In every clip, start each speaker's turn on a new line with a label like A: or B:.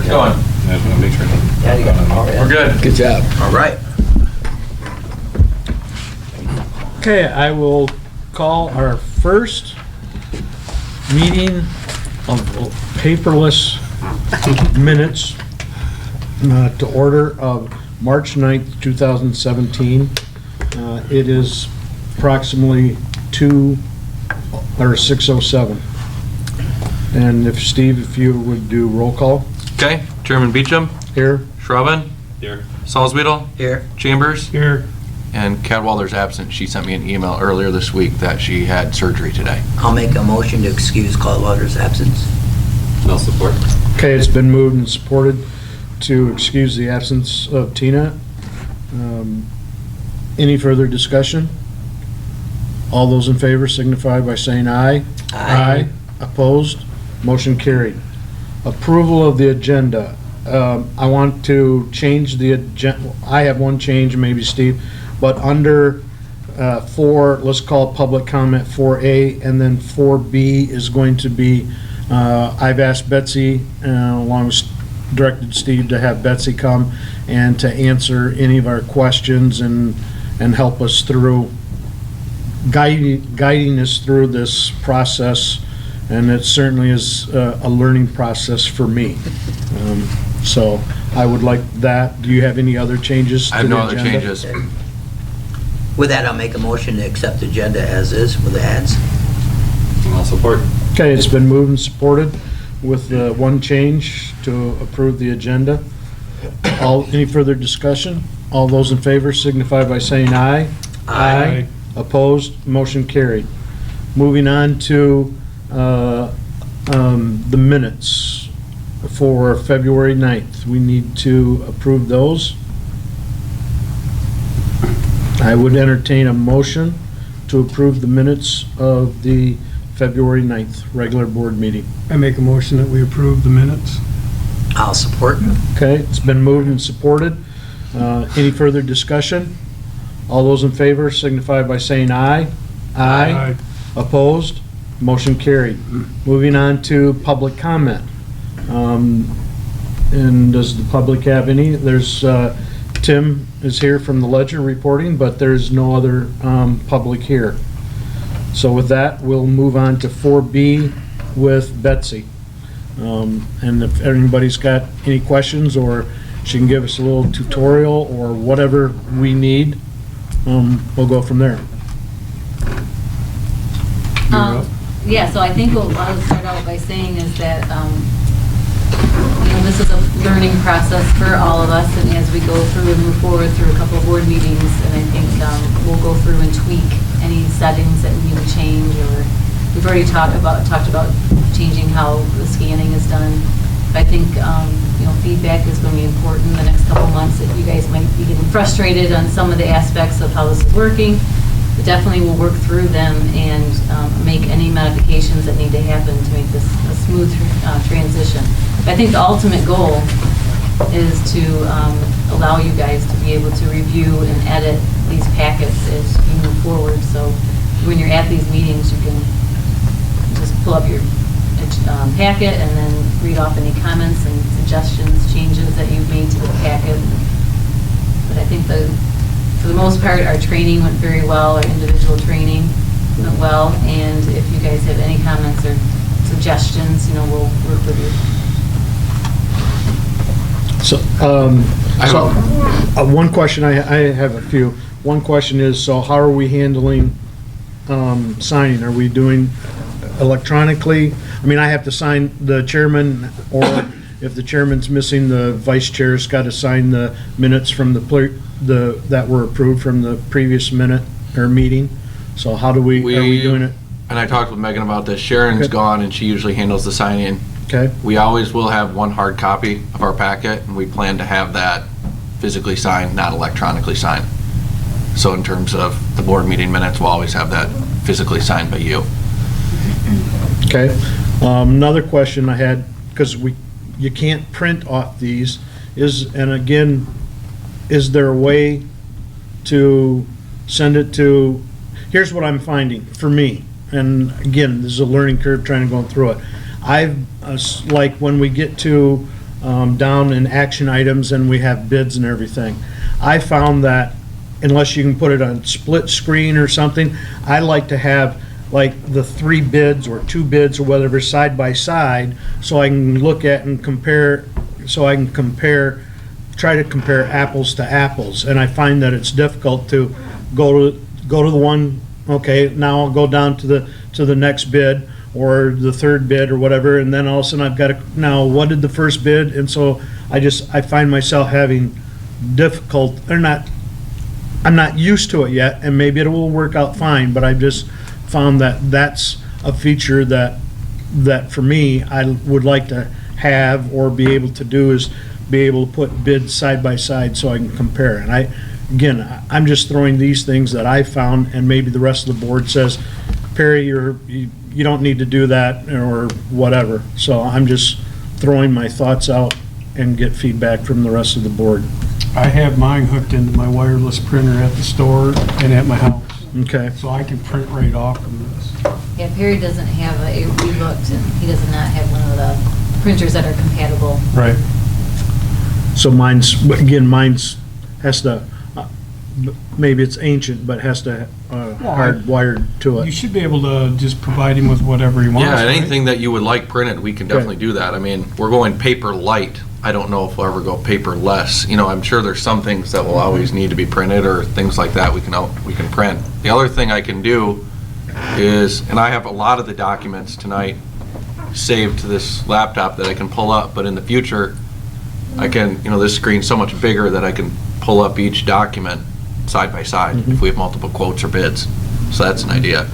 A: going?
B: I just want to make sure.
A: We're good.
C: Good job.
A: All right.
D: Okay, I will call our first meeting of paperless minutes to order of March 9th, 2017. It is approximately 6:07. And if Steve, if you would do roll call.
A: Okay, Chairman Beecham,
D: Here.
A: Schraben,
B: Here.
A: Salzwedel,
C: Here.
A: Chambers,
D: Here.
A: and Cadwalder's absent. She sent me an email earlier this week that she had surgery today.
C: I'll make a motion to excuse Caldweller's absence.
B: No support.
D: Okay, it's been moved and supported to excuse the absence of Tina. Any further discussion? All those in favor signify by saying aye.
C: Aye.
D: Opposed? Motion carried. Approval of the agenda. I want to change the agenda. I have one change, maybe Steve, but under 4, let's call it public comment 4A, and then 4B is going to be, I've asked Betsy, along with directed Steve to have Betsy come and to answer any of our questions and help us through, guiding us through this process. And it certainly is a learning process for me. So I would like that. Do you have any other changes
A: I
D: to
A: have
D: the
A: no other
D: agenda?
A: changes.
C: With that, I'll make a motion to accept the agenda as is with the ads.
B: No support.
D: Okay, it's been moved and supported with one change to approve the agenda. Any further discussion? All those in favor signify by saying aye.
C: Aye.
D: Opposed? Motion carried. Moving on to the minutes for February 9th. We need to approve those. I would entertain a motion to approve the minutes of the February 9th regular board meeting.
E: I make a motion that we approve the minutes.
C: I'll support.
D: Okay, it's been moved and supported. Any further discussion? All those in favor signify by saying aye. Aye. Opposed? Motion carried. Moving on to public comment. And does the public have any? There's, Tim is here from the Ledger reporting, but there's no other public here. So with that, we'll move on to 4B with Betsy. And if anybody's got any questions, or she can give us a little tutorial or whatever we need, we'll go from there.
F: Yeah, so I think what I'll start out by saying is that, this is a learning process for all of us, and as we go through and move forward through a couple of board meetings, and I think we'll go through and tweak any settings that we need to change, or we've already talked about changing how the scanning is done. I think, feedback is going to be important the next couple months, that you guys might be getting frustrated on some of the aspects of how this is working. But definitely we'll work through them and make any modifications that need to happen to make this a smooth transition. But I think the ultimate goal is to allow you guys to be able to review and edit these packets as you move forward. So when you're at these meetings, you can just pull up your packet and then read off any comments and suggestions, changes that you've made to the packet. But I think for the most part, our training went very well, our individual training went well, and if you guys have any comments or suggestions, we'll work with you.
D: So, one question, I have a few. One question is, so how are we handling signing? Are we doing electronically? I mean, I have to sign the chairman, or if the chairman's missing, the vice chair's got to sign the minutes from that were approved from the previous meeting. So how are we doing it?
A: And I talked with Megan about this. Sharon's
D: Okay.
A: gone, and she usually handles the sign-in.
D: Okay,
A: We always will have one hard copy of our packet, and we plan to have that physically signed, not electronically signed. So in terms of the board meeting minutes, we'll always have that physically signed by you.
D: okay. Another question I had, because you can't print off these, and again, is there a way to send it to, here's what I'm finding for me, and again, this is a learning curve trying to go through it. Like when we get to down in action items and we have bids and everything. I found that unless you can put it on split screen or something, I like to have like the 3 bids or 2 bids or whatever side by side, so I can look at and compare, try to compare apples to apples. And I find that it's difficult to go to the one, okay, now I'll go down to the next bid or the 3rd bid or whatever, and then all of a sudden I've got to, now what did the first bid? And so I find myself having difficult, I'm not used to it yet, and maybe it will work out fine, but I've just found that that's a feature that for me, I would like to have or be able to do, is be able to put bids side by side so I can compare. And I'm just throwing these things that I found, and maybe the rest of the board says, Perry, you don't need to do that or whatever. So I'm just throwing my thoughts out and get feedback from the rest of the board.
E: I have mine hooked into my wireless printer at the store and at my house,
D: Okay.
E: so I can print right off from this.
F: Yeah, Perry doesn't have we looked, and he does not have one of the printers that are compatible.
E: Right.
D: So mine's has to, maybe it's ancient, but has to hardwired to
E: You
D: it.
E: should be able to just provide him with whatever he wants.
A: Yeah,
E: right?
A: anything that you would like printed, we can definitely do that. I mean, we're going paper light. I don't know if we'll ever go paper less. You know, I'm sure there's some things that will always need to be printed or things like that we can print. The other thing I can do is, and I have a lot of the documents tonight saved to this laptop that I can pull up, but in the future, I can, this screen's so much bigger that I can pull up each document side by side if we have multiple quotes or bids. So that's an idea.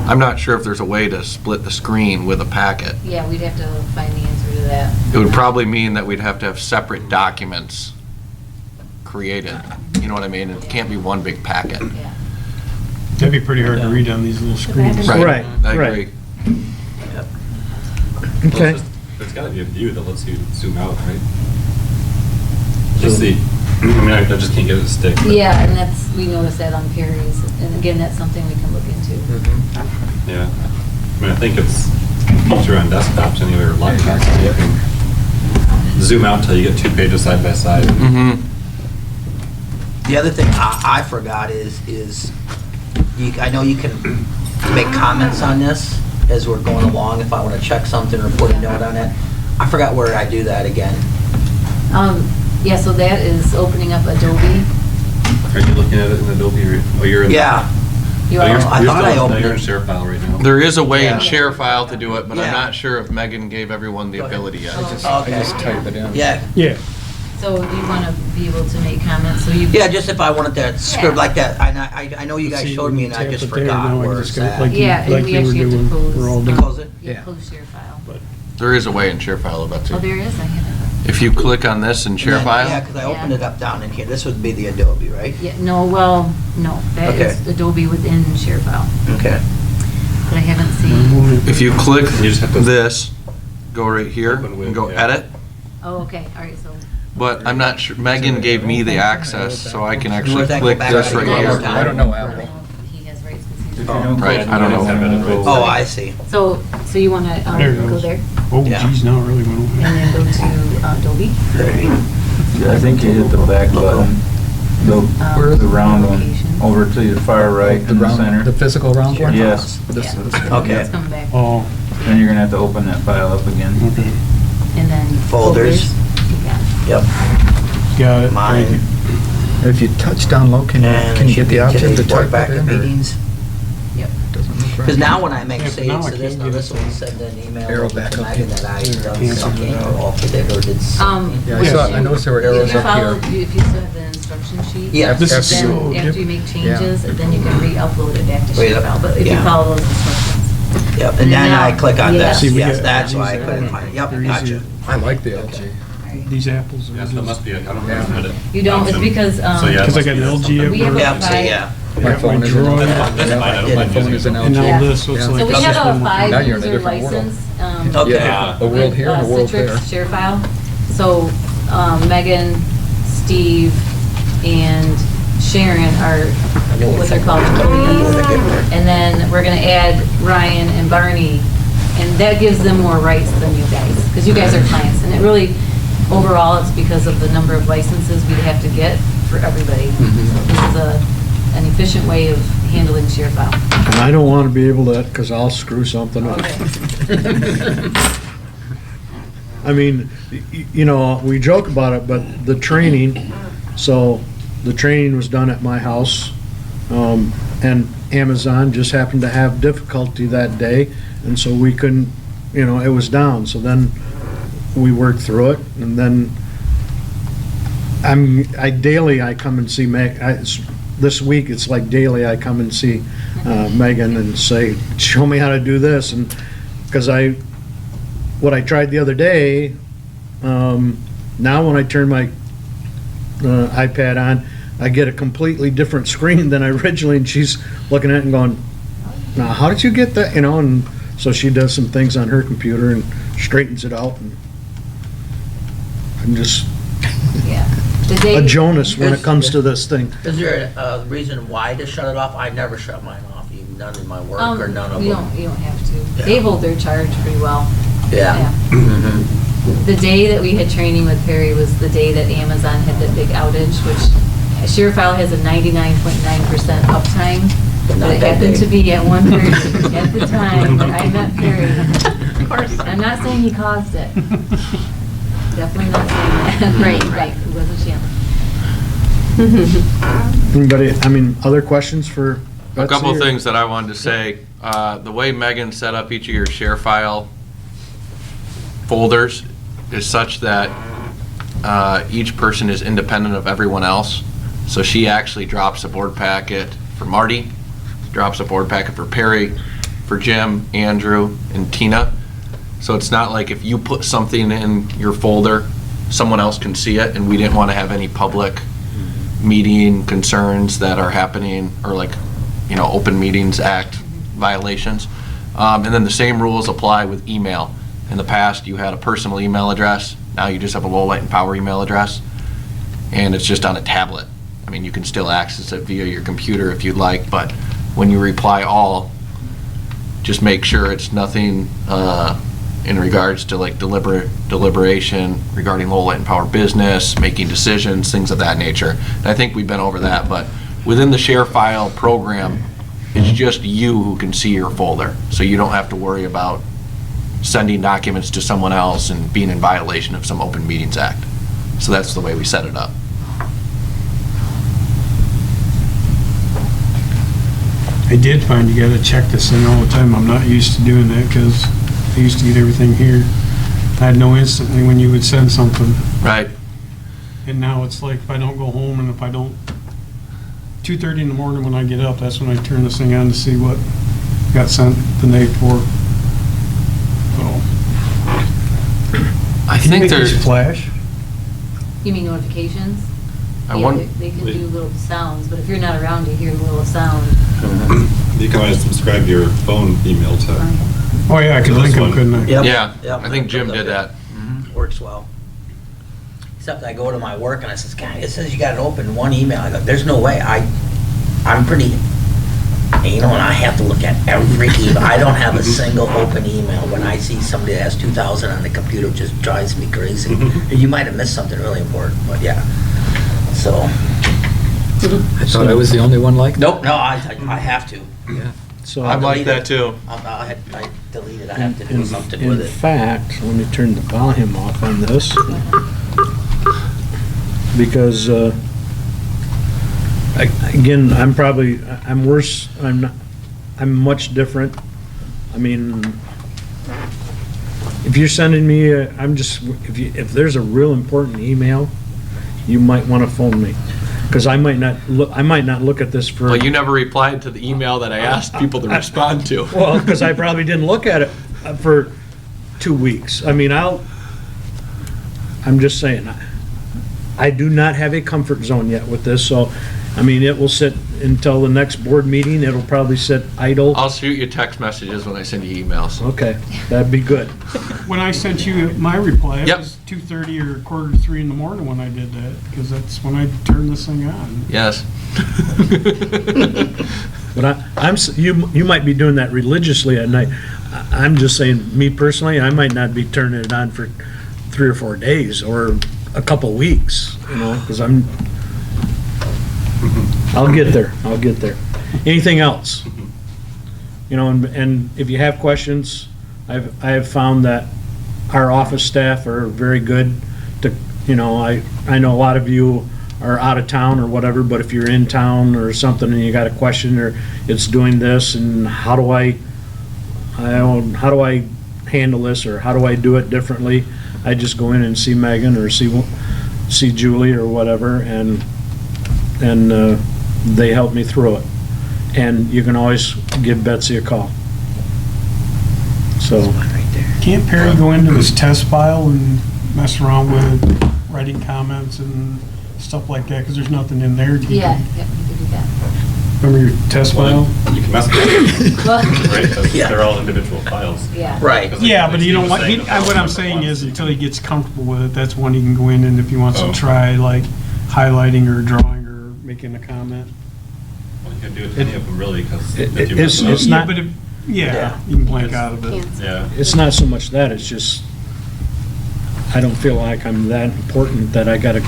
A: I'm not sure if there's a way to split the screen with a packet.
F: Yeah, we'd have to find the answer to that.
A: It would probably mean that we'd have to have separate documents created. You know what I mean? It can't be one big packet.
F: Yeah.
E: That'd be pretty hard to read on these little screens.
D: Right,
A: I
D: right.
A: agree.
D: Okay.
B: There's gotta be a view that lets you zoom out, right? Just see. I mean, I just can't get it to stick. but-
F: Yeah, and we noticed that on Perry's, and again, that's something we can look into.
B: Yeah. I mean, I think it's feature on desktops anyway, or laptops. So you can zoom out until you get 2 pages side by side.
A: Mm-hmm.
C: The other thing I forgot is I know you can make comments on this as we're going along, if I want to check something or put a note on it. I forgot where I do that again.
F: Yeah, so that is opening up Adobe.
B: Are you looking at it in Adobe? Oh, you're in.
C: Yeah,
F: You
B: Oh,
F: are,
B: you're
C: I thought I
B: still-
C: opened
B: You're in
C: it.
B: share file right now.
A: There is a way in
C: Yeah.
A: share file to do it, but I'm
C: Yeah.
A: not sure if Megan gave everyone the
C: Go ahead.
A: ability yet.
C: Okay.
G: type it in.
C: Yeah,
E: Yeah.
F: so do you want to be able to make comments, so you.
C: yeah, just if I wanted to script
F: Yeah.
C: like that, I know you guys
E: See,
C: showed me and I
E: tap
C: just
E: it there,
C: forgot
E: now I
C: where
E: just
C: it's
E: got it
C: at.
E: like you-
F: Yeah, and
E: like
F: we
E: you were
F: actually have to
E: doing.
F: close.
E: We're all done.
C: Close it?
F: Yeah,
G: Yeah.
F: close share file.
A: There is a way in share file about
F: Oh,
A: to.
F: there is, I have it.
A: If you click on this in share
C: And then-
A: file.
C: Yeah, because I opened
F: Yeah.
C: it up down in here. This would be the Adobe, right?
F: Yeah, no, that is
C: Okay.
F: Adobe within share file,
C: Okay.
F: but I haven't seen.
A: If you click
B: You just have to-
A: this, go right here
B: Open with,
A: and go
B: yeah.
A: edit.
F: Oh, okay, all right, so.
A: But I'm not sure, Megan gave me the access, so I can actually
C: Where's that go
A: click
C: back
A: this
C: to
A: right
C: one more
A: here.
C: time?
G: I don't know Apple.
F: He has rights because
G: If
F: he's.
G: you don't
A: Right,
G: close
A: I don't
G: it,
A: know.
C: Oh, I see.
F: So you want to
E: There it
F: go
E: goes.
F: there
E: Oh,
C: Yeah.
E: geez, now it really went over.
F: and then go to Adobe?
H: I think you hit the back button, the round one, over to your far right
G: The
H: in the
G: round,
H: center.
G: the physical round one?
H: Yes,
G: This
F: Yeah.
G: is-
C: Okay.
F: It's coming back.
E: Oh,
H: then you're gonna have to open that file up again.
E: okay.
F: And then.
C: Folders.
F: You got it.
C: Yep.
E: Got it. Thank
C: Mine.
E: you.
G: If you touch down low, can
C: And
G: you
C: it should
G: get the
C: be
G: option to
C: today's board
G: type
C: back
G: it
C: in
G: in? or
C: meetings.
F: Yep.
G: doesn't look right?
C: Because now when I make
E: Yeah, but now
C: saves
E: I
C: to this,
E: can't
C: now
E: get
C: this
E: it
C: will
E: to-
C: send an email
G: Arrow
C: over
G: back
C: to
G: up
C: Megan
G: here.
C: that I
E: Yeah,
C: done
E: cancel
C: something
E: it.
C: or altered it or did something.
G: Yeah, I noticed there were arrows
F: If you
G: up
F: follow,
G: here.
F: if you still have the instruction sheet.
C: Yeah.
E: This is
F: Then
E: so
F: after you make
G: Yeah.
F: changes, then you can re-upload it back to
C: Wait,
F: share file, but if you
C: yeah.
F: follow those instructions.
C: Yep, and
F: And
C: then
F: now-
C: I click on
F: yeah.
C: this,
E: See, we
C: yes,
E: get-
C: that's why I
E: these
C: couldn't
E: are-
C: find it. Yep,
E: they're
C: gotcha.
E: easier.
G: I like the LG.
E: These apples
B: Yeah,
E: are
B: so that
E: just,
B: must be, I don't know
G: Yeah.
B: if it's edit.
F: You don't, it's
B: option.
F: because,
B: So, yeah, it
E: because I
B: must
E: got
B: be
E: an
B: that
E: LG
B: something.
E: at
F: We have
E: work.
F: a
C: Yep, see, yeah.
G: My phone is an
E: Droid.
G: LG.
B: That's
G: Yeah,
B: fine,
G: my phone is an
E: And
G: LG.
E: all this, so it's
G: Yeah.
E: like.
F: so we
E: this
F: have
E: is
F: a
E: one-
G: Now you're in a
F: five-user
G: different world.
F: license.
C: Okay.
G: Yeah, a world here and a world there.
F: Citrix share file. So Megan, Steve, and Sharon are what they're called employees. And then we're gonna add Ryan and Barney, and that gives them more rights than you guys, because you guys are clients. And it really, overall, it's because of the number of licenses we'd have to get for everybody. So this is an efficient way of handling ShareFile.
D: And I don't want to be able to, because I'll screw something up. I mean, you know, we joke about it, but the training, so the training was done at my house, and Amazon just happened to have difficulty that day, and so we couldn't, you know, it was down. So then we worked through it, and then daily I come and see this week it's like daily I come and see Megan and say, show me how to do this, and because what I tried the other day, now when I turn my iPad on, I get a completely different screen than I originally, and she's looking at it and going, now how did you get that, you know? And so she does some things on her computer and straightens it out, and I'm just
F: Yeah. The day-
D: a Jonas when it comes to this thing.
C: Is there a reason why to shut it off? I never shut mine off, even none in my work or none of
F: You
C: them.
F: don't have to.
C: Yeah.
F: They hold their charge pretty well.
C: Yeah. Mhm.
F: The day that we had training with Perry was the day that Amazon had that big outage, which ShareFile has a 99.9% uptime.
C: But not
F: But it
C: that
F: happened
C: day.
F: to be at 1:30 at the time that I met Perry. Of course. I'm not saying he caused it. Definitely not saying that. Right. It was a chance.
D: Anybody, I mean, other questions for Betsy?
A: A couple of
D: or-
A: things that I wanted to say. The way Megan set up each of your share file folders is such that each person is independent of everyone else. So she actually drops a board packet for Marty, drops a board packet for Perry, for Jim, Andrew, and Tina. So it's not like if you put something in your folder, someone else can see it, and we didn't want to have any public meeting concerns that are happening, or like, you know, Open Meetings Act violations. And then the same rules apply with email. In the past, you had a personal email address. Now you just have a Lowell Light and Power email address, and it's just on a tablet. I mean, you can still access it via your computer if you'd like, but when you reply all, just make sure it's nothing in regards to like deliberation regarding Lowell Light and Power business, making decisions, things of that nature. And I think we've been over that, but within the share file program, it's just you who can see your folder. So you don't have to worry about sending documents to someone else and being in violation of some Open Meetings Act. So that's the way we set it up.
E: I did find you gotta check this in all the time. I'm not used to doing that because I used to get everything here. I had no instantly when you would send something.
A: Right.
E: And now it's like if I don't go home and if I don't, 2:30 in the morning when I get up, that's when I turn this thing on to see what got sent the night before. So.
A: I think there's,
E: Flash?
F: You mean notifications?
A: I
F: Yeah,
A: wonder,
F: they can do little sounds, but if you're not around to hear the little sound.
B: You can always subscribe to your phone email to.
E: Oh, yeah, I could
B: This
E: link them,
B: one.
E: couldn't I?
C: Yep.
A: yeah,
C: Yep.
A: I think Jim did that.
C: Works well. Except I go to my work and I says, God, it says you got it open, one email. I go, there's no way. I'm pretty, you know, and I have to look at every email. I don't have a single open email. When I see somebody that has 2,000 on the computer, it just drives me crazy. You might have missed something really important, but yeah. So,
G: I thought I was the only one like that.
C: nope, no, I have to.
G: Yeah.
D: So
A: I like that too.
C: I delete it. I have to do something with
D: in
C: it.
D: fact, let me turn the volume off on this, because, again, I'm worse, I'm much different. I mean, if you're sending me, if there's a real important email, you might want to phone me, because I might not look at this for.
A: Well, you never replied to the email that I asked people to respond to.
D: Well, because I probably didn't look at it for 2 weeks. I mean, I'm just saying, I do not have a comfort zone yet with this, so, I mean, it will sit until the next board meeting, it'll probably sit idle.
A: I'll shoot you text messages when I send you emails.
D: Okay, that'd be good.
E: When I sent you my reply, it
A: Yep.
E: was 2:30 or 2:45 in the morning when I did that, because that's when I turned this thing on.
A: Yes.
D: But you might be doing that religiously at night. I'm just saying, me personally, I might not be turning it on for 3 or 4 days or a couple weeks, you know, because I'll get there, Anything else? You know, and if you have questions, I have found that our office staff are very good to, you know, I know a lot of you are out of town or whatever, but if you're in town or something and you got a question or it's doing this and how do I handle this or how do I do it differently, I just go in and see Megan or see Julie or whatever, and they help me through it. And you can always give Betsy a call. So,
E: Can't Perry go into his test file and mess around with writing comments and stuff like that, because there's nothing in there?
F: Yeah, you could do that.
E: Remember your test file?
B: You can mess with it,
F: Well,
B: right? 'Cause
C: Yeah.
B: they're all individual files.
F: yeah.
C: Right.
E: Yeah, but you don't
B: Like
E: want,
B: Steve was saying,
E: what I'm
B: the
E: saying
B: files
E: is
B: you
E: until
B: can-
E: he gets comfortable with it, that's when he can go in, and if he wants to
B: Oh.
E: try like highlighting or drawing or making a comment.
B: Well, you can do it to any of them really, because
D: It-
B: if you
D: it's-
B: mess it
D: it's
B: up.
D: not-
E: But yeah,
C: Yeah.
E: you can blank out of it.
F: Can't-
B: Yeah.
D: it's not so much that, it's just, I don't feel like I'm that important that I gotta,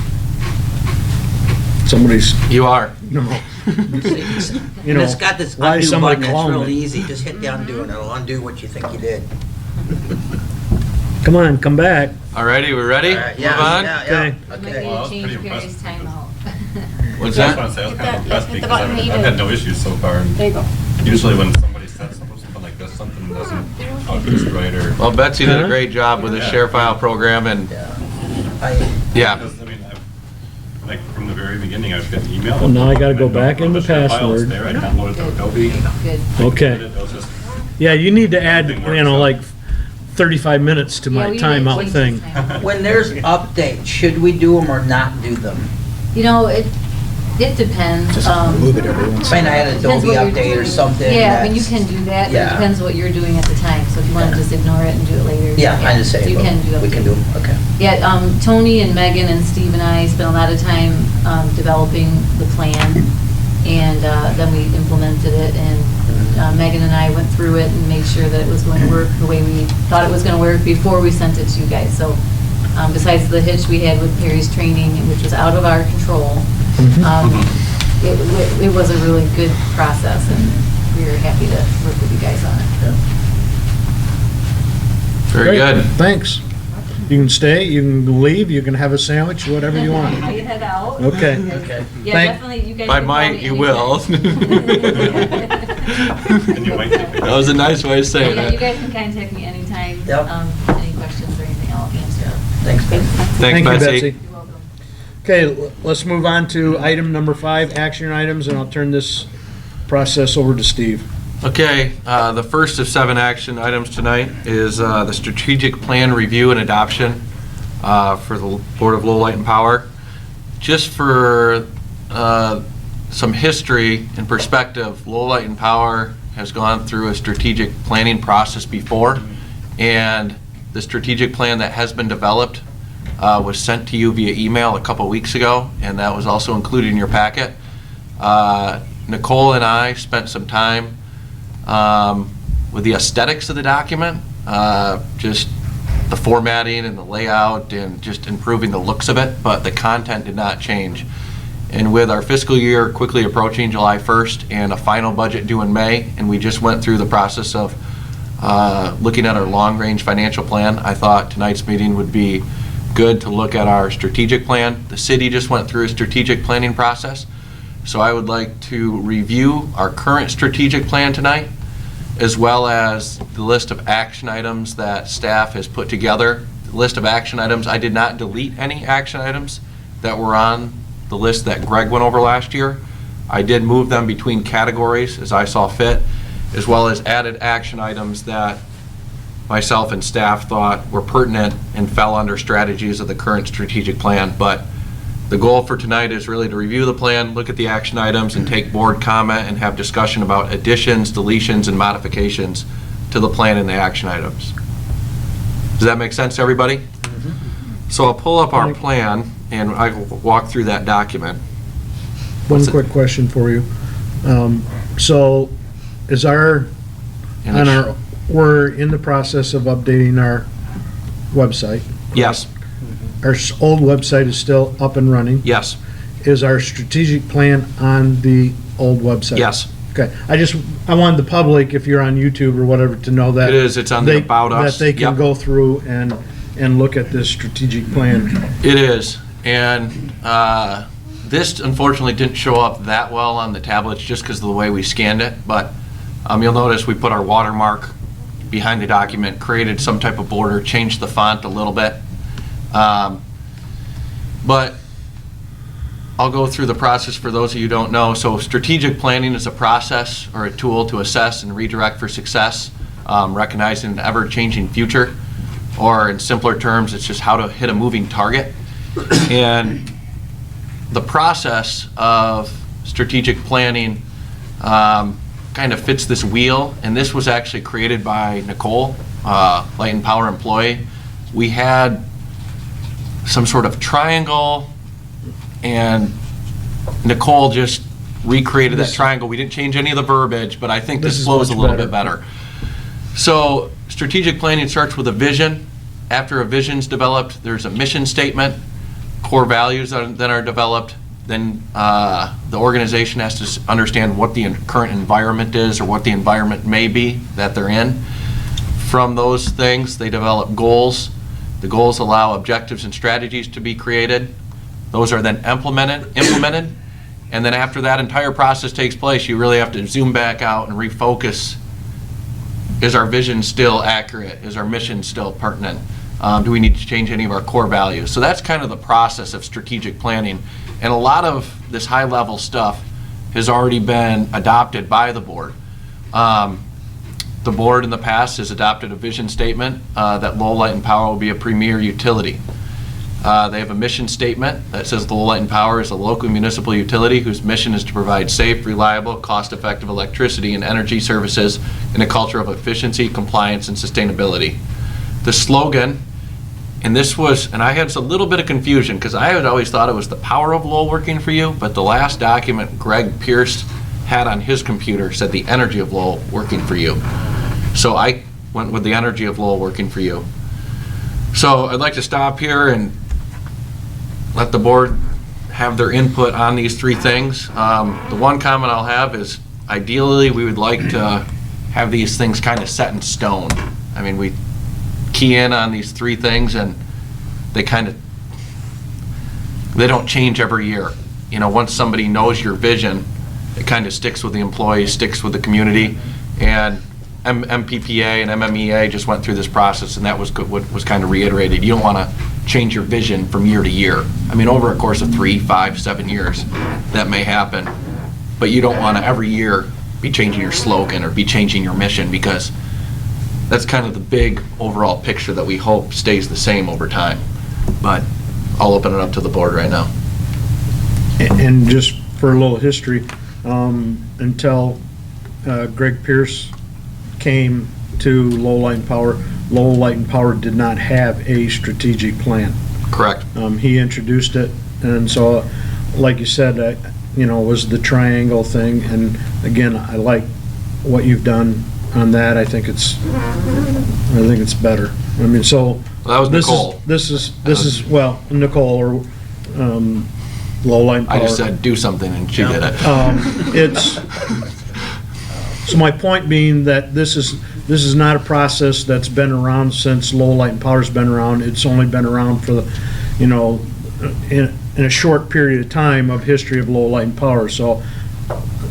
D: somebody's,
A: You are.
D: you know,
C: And it's got this
D: why
C: undo
D: somebody
C: button that's
D: call
C: real
D: me?
C: easy. Just hit the undo and it'll undo what you think you did.
D: Come on, come back.
A: Alrighty, we ready?
C: All right,
A: Move on?
C: yeah.
D: Okay.
F: You might need
C: Okay.
B: Well,
F: to
B: that's
F: change
B: pretty
F: Perry's
B: impressive.
F: timeout.
A: What's
B: I was
A: that?
B: gonna say, I was
I: Hit
B: kind
I: that-
B: of impressed
I: hit the
B: because
I: button
B: I've
I: needed.
B: had no issues so far. And
I: There you go.
B: usually when somebody says something like this, something doesn't talk just right or.
A: Well, Betsy did a
D: Huh?
A: great job with the
B: Yeah.
A: share file program, and
C: Yeah. I,
A: yeah,
B: Because, I mean, like from the very beginning, I was getting email.
D: Well, now I gotta go
B: And I
D: back
B: know
D: into
B: the share file is
D: password.
B: there. I downloaded the Adobe.
F: Good.
D: Okay.
B: It was just-
D: Yeah, you need to add,
B: Everything
D: you
B: works
D: know,
B: out.
D: like 35 minutes to
F: Yeah,
D: my
F: we need to
D: timeout
F: change
D: thing.
F: his timeout.
C: when there's updates, should we do them or not do them?
F: You know, it depends.
C: I mean, I had an
F: Depends
C: Adobe
F: what you're
C: update or
F: doing.
C: something.
F: Yeah, I mean, you
C: that's-
F: can do that, but
C: Yeah.
F: it depends what you're doing at the time. So if you want to just ignore it and do it later.
C: Yeah, I just say,
F: You can do
C: we can do
F: updates.
C: them, okay.
F: Yeah, Tony and Megan and Steve and I spent a lot of time developing the plan, and then we implemented it, and Megan and I went through it and made sure that it was going to work the way we thought it was going to work before we sent it to you guys. So besides the hitch we had with Perry's training, which was out of our control, it was a really good process, and we were happy to work with you guys on it.
A: very
D: Great,
A: good.
D: Thanks. You can stay, you can leave, you can have a sandwich, whatever you want.
F: I head out.
D: Okay.
C: Okay.
F: Yeah,
D: Thank-
F: definitely, you guys.
A: By
F: can call
A: might,
F: me
A: you will.
B: And you might take the-
A: That was a nice way of saying
F: Yeah, you
A: it.
F: guys can contact me anytime.
C: Yep.
F: Any questions or anything, I'll answer.
C: Thanks, Ben.
A: Thanks,
D: Thank you,
A: Betsy.
F: You're welcome.
D: Okay, let's move on to item number 5, action items, and I'll turn this process over to Steve.
A: Okay, the first of 7 action items tonight is the strategic plan review and adoption for the Board of Lowell Light and Power. Just for some history and perspective, Lowell Light and Power has gone through a strategic planning process before, and the strategic plan that has been developed was sent to you via email a couple weeks ago, and that was also included in your packet. Nicole and I spent some time with the aesthetics of the document, just the formatting and the layout and just improving the looks of it, but the content did not change. And with our fiscal year quickly approaching July 1st and a final budget due in May, and we just went through the process of looking at our long-range financial plan, I thought tonight's meeting would be good to look at our strategic plan. The city just went through a strategic planning process, so I would like to review our current strategic plan tonight, as well as the list of action items that staff has put together. The list of action items, I did not delete any action items that were on the list that Greg went over last year. I did move them between categories as I saw fit, as well as added action items that myself and staff thought were pertinent and fell under strategies of the current strategic plan. But the goal for tonight is really to review the plan, look at the action items, and take board comment and have discussion about additions, deletions, and modifications to the plan and the action items. Does that make sense to everybody? So I'll pull up our plan and I will walk through that document.
D: One
A: What's it?
D: quick question for you. So is we're in the process of updating our website?
A: Yes.
D: our old website is still up and running.
A: Yes,
D: Is our strategic plan on the old website?
A: yes.
D: Okay, I wanted the public, if you're on YouTube or whatever, to know that.
A: It is, it's on the
D: they-
A: About Us.
D: That they can
A: Yep.
D: go through and look at this strategic plan.
A: It is, and this unfortunately didn't show up that well on the tablets just because of the way we scanned it, but you'll notice we put our watermark behind the document, created some type of border, changed the font a little bit. But I'll go through the process for those of you who don't know. So strategic planning is a process or a tool to assess and redirect for success, recognizing an ever-changing future, or in simpler terms, it's just how to hit a moving target. And the process of strategic planning kind of fits this wheel, and this was actually created by Nicole, Light and Power employee. We had some sort of triangle, and Nicole just recreated that triangle. We didn't change any of the verbiage, but I think
D: This
A: this
D: is
A: flows a
D: much
A: little
D: better.
A: bit better. So strategic planning starts with a vision. After a vision's developed, there's a mission statement, core values that are developed. Then the organization has to understand what the current environment is or what the environment may be that they're in. From those things, they develop goals. The goals allow objectives and strategies to be created. Those are then implemented, and then after that entire process takes place, you really have to zoom back out and refocus. Is our vision still accurate? Is our mission still pertinent? Do we need to change any of our core values? So that's kind of the process of strategic planning. And a lot of this high-level stuff has already been adopted by the board. The board in the past has adopted a vision statement that Lowell Light and Power will be a premier utility. They have a mission statement that says Lowell Light and Power is a local municipal utility whose mission is to provide safe, reliable, cost-effective electricity and energy services in a culture of efficiency, compliance, and sustainability. The slogan, and I had a little bit of confusion because I had always thought it was the power of Lowell working for you, but the last document Greg Pierce had on his computer said the energy of Lowell working for you. So I went with the energy of Lowell working for you. So I'd like to stop here and let the board have their input on these three things. The one comment I'll have is ideally we would like to have these things kind of set in stone. I mean, we key in on these three things and they don't change every year. You know, once somebody knows your vision, it kind of sticks with the employees, sticks with the community, and MPPA and MMEA just went through this process, and that was what was kind of reiterated. You don't want to change your vision from year to year. I mean, over a course of 3, 5, 7 years, that may happen, but you don't want to every year be changing your slogan or be changing your mission, because that's kind of the big overall picture that we hope stays the same over time. But I'll open it up to the board right now.
D: And just for a little history, until Greg Pierce came to Lowell Light and Power, Lowell Light and Power did not have a strategic plan.
A: Correct.
D: He introduced it, and so, like you said, it was the triangle thing, and again, I like what you've done on that. I think it's better. I mean, so.
A: Well, that was Nicole.
D: This is Nicole or Lowell Light and Power.
A: I just said do something and she did it.
D: So my point being that this is not a process that's been around since Lowell Light and Power's been around. It's only been around for in a short period of time of history of Lowell Light and Power. So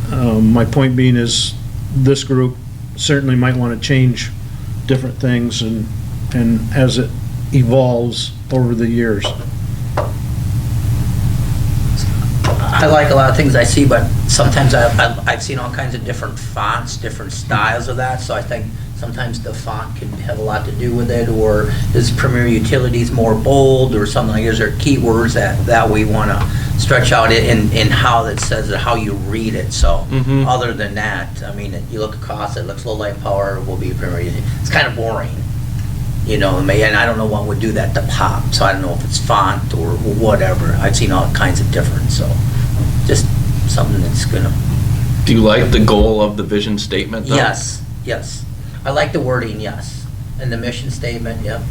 D: my point being is this group certainly might want to change different things and as it evolves over the years.
C: I like a lot of things I see, but sometimes I've seen all kinds of different fonts, different styles of that, so I think sometimes the font can have a lot to do with it, or is Premier Utilities more bold or something like that? Is there keywords that we want to stretch out in how it says it, how you read it? So other than that, I mean, you look across, it looks Lowell Light and Power will be Premier Utilities. It's kind of boring. And I don't know what would do that to pop, so I don't know if it's font or whatever. I've seen all kinds of different, so just something that's gonna.
A: Do you like the goal of the vision statement, though?
C: Yes. I like the wording, yes. And the mission statement, yeah.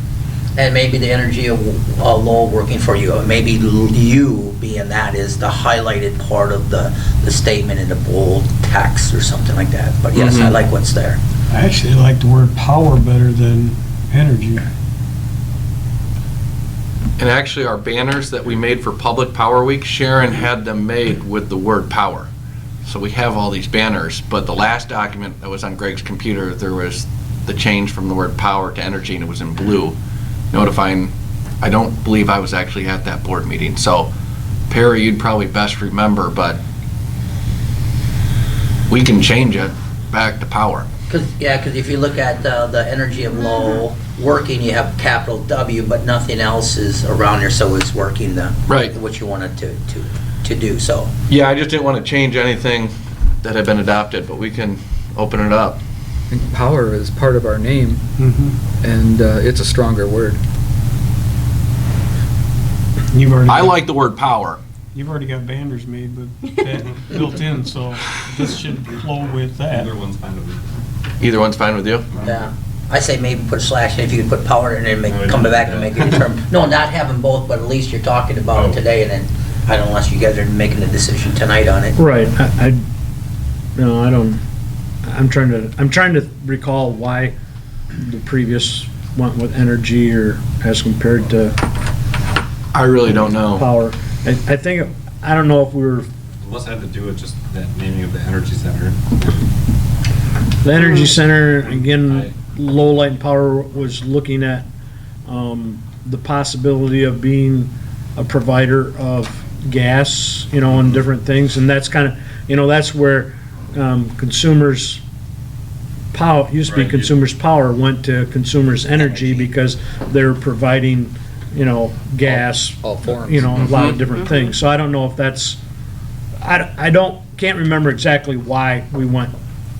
C: And maybe the energy of Lowell working for you, maybe you being that is the highlighted part of the statement in the bold text or something like that. But yes, I like what's there.
E: I actually like the word power better than energy.
A: And actually, our banners that we made for Public Power Week, Sharon had them made with the word power. So we have all these banners, but the last document that was on Greg's computer, there was the change from the word power to energy, and it was in blue, notifying, I don't believe I was actually at that board meeting. So Perry, you'd probably best remember, but we can change it back to power.
C: Because if you look at the energy of Lowell working, you have capital W, but nothing else is around there, so it's working
A: Right.
C: what you wanted to do, so.
A: Yeah, I just didn't want to change anything that had been adopted, but we can open it up.
G: I think power is part of our name,
E: Mm-hmm.
G: and it's a stronger word.
E: You've already.
A: I like the word power.
E: You've already got banners made with that built in, so this should flow with that.
B: Either one's fine with me.
A: Either one's fine with you?
C: Yeah, I say maybe put a slash in, if you could put power in there and
B: No, we
C: come
B: don't
C: back
B: do
C: and
B: that.
C: make it a term. No, not having both, but at least you're talking about it
B: Oh.
C: today, and then, I don't know, unless you guys are making a decision tonight on it.
D: Right, no, I don't, I'm trying to recall why the previous went with energy or as compared to
A: I really don't know.
D: power. I think, I don't know if we were,
B: Unless it had to do with just that naming of the energy center.
D: the energy center, again,
B: Right.
D: Low Light and Power was looking at the possibility of being a provider of gas, and different things, and that's kind of, that's where consumers power, used to be
B: Right.
D: consumers power, went to consumers energy because they're providing, gas,
G: All forms.
D: a lot of different things. So I don't know if that's, can't remember exactly why we went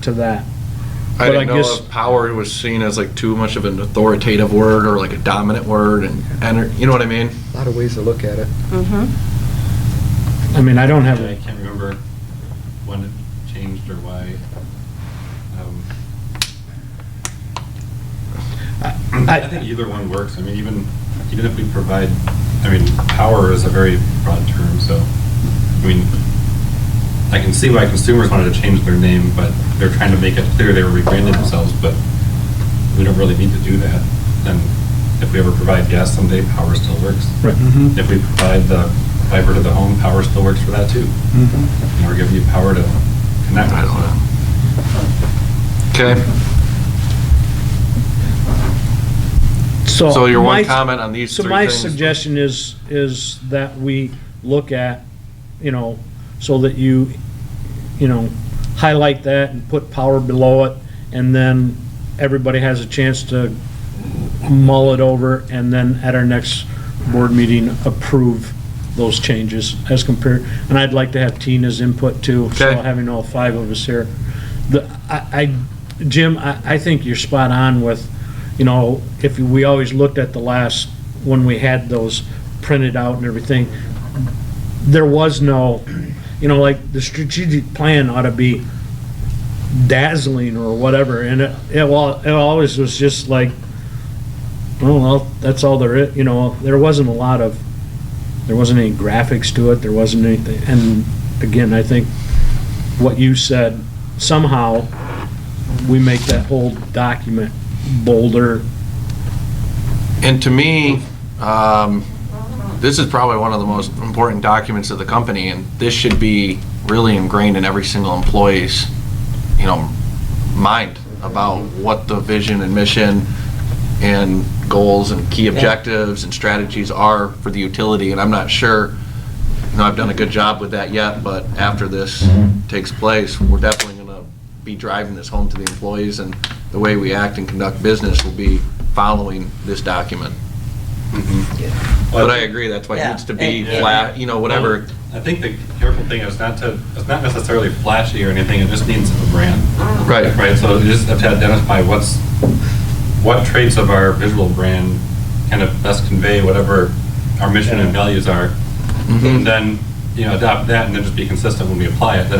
D: to that.
A: I
D: But
A: didn't
D: I
A: know
D: guess-
A: if power was seen as like too much of an authoritative word or like a dominant word, and you know what I mean?
G: A lot of ways to look at it.
D: I mean, I don't have,
B: I can't remember when it changed or why. I think either one works. I mean, even if we provide, power is a very broad term, so, I can see why consumers wanted to change their name, but they're trying to make it clear they were rebranding themselves, but we don't really need to do that. And if we ever provide gas someday, power still works.
D: right.
B: If we provide the fiber to the home, power still works for that too. And we're giving you power to connect.
A: I don't know. Okay, so your one
D: my-
A: comment on these
D: So
A: three
D: my
A: things?
D: suggestion is that we look at, so that you, highlight that and put power below it, and then everybody has a chance to mull it over, and then at our next board meeting, approve those changes as compared, and I'd like to have Tina's input too, so
A: Okay.
D: having all five of us here. Jim, I think you're spot on with, if we always looked at the last, when we had those printed out and everything, there was no, like, the strategic plan ought to be dazzling or whatever, and it always was just like, well, that's all there is, there wasn't any graphics to it, there wasn't anything, and again, I think what you said, somehow, we make that whole document bolder.
A: And to me, this is probably one of the most important documents of the company, and this should be really ingrained in every single employee's, mind about what the vision and mission and goals and key objectives and strategies are for the utility. And I'm not sure, I've done a good job with that yet, but after this takes place, we're definitely going to be driving this home to the employees, and the way we act and conduct business will be following this document. But I agree, that's why it needs to be
B: Yeah.
A: flat, whatever.
B: I think the careful thing is it's not necessarily flashy or anything, it just needs a brand.
A: Right.
B: Right, so you just have to identify what traits of our visual brand kind of best convey whatever our mission and values are. And then, adopt that and then just be consistent when we apply it, then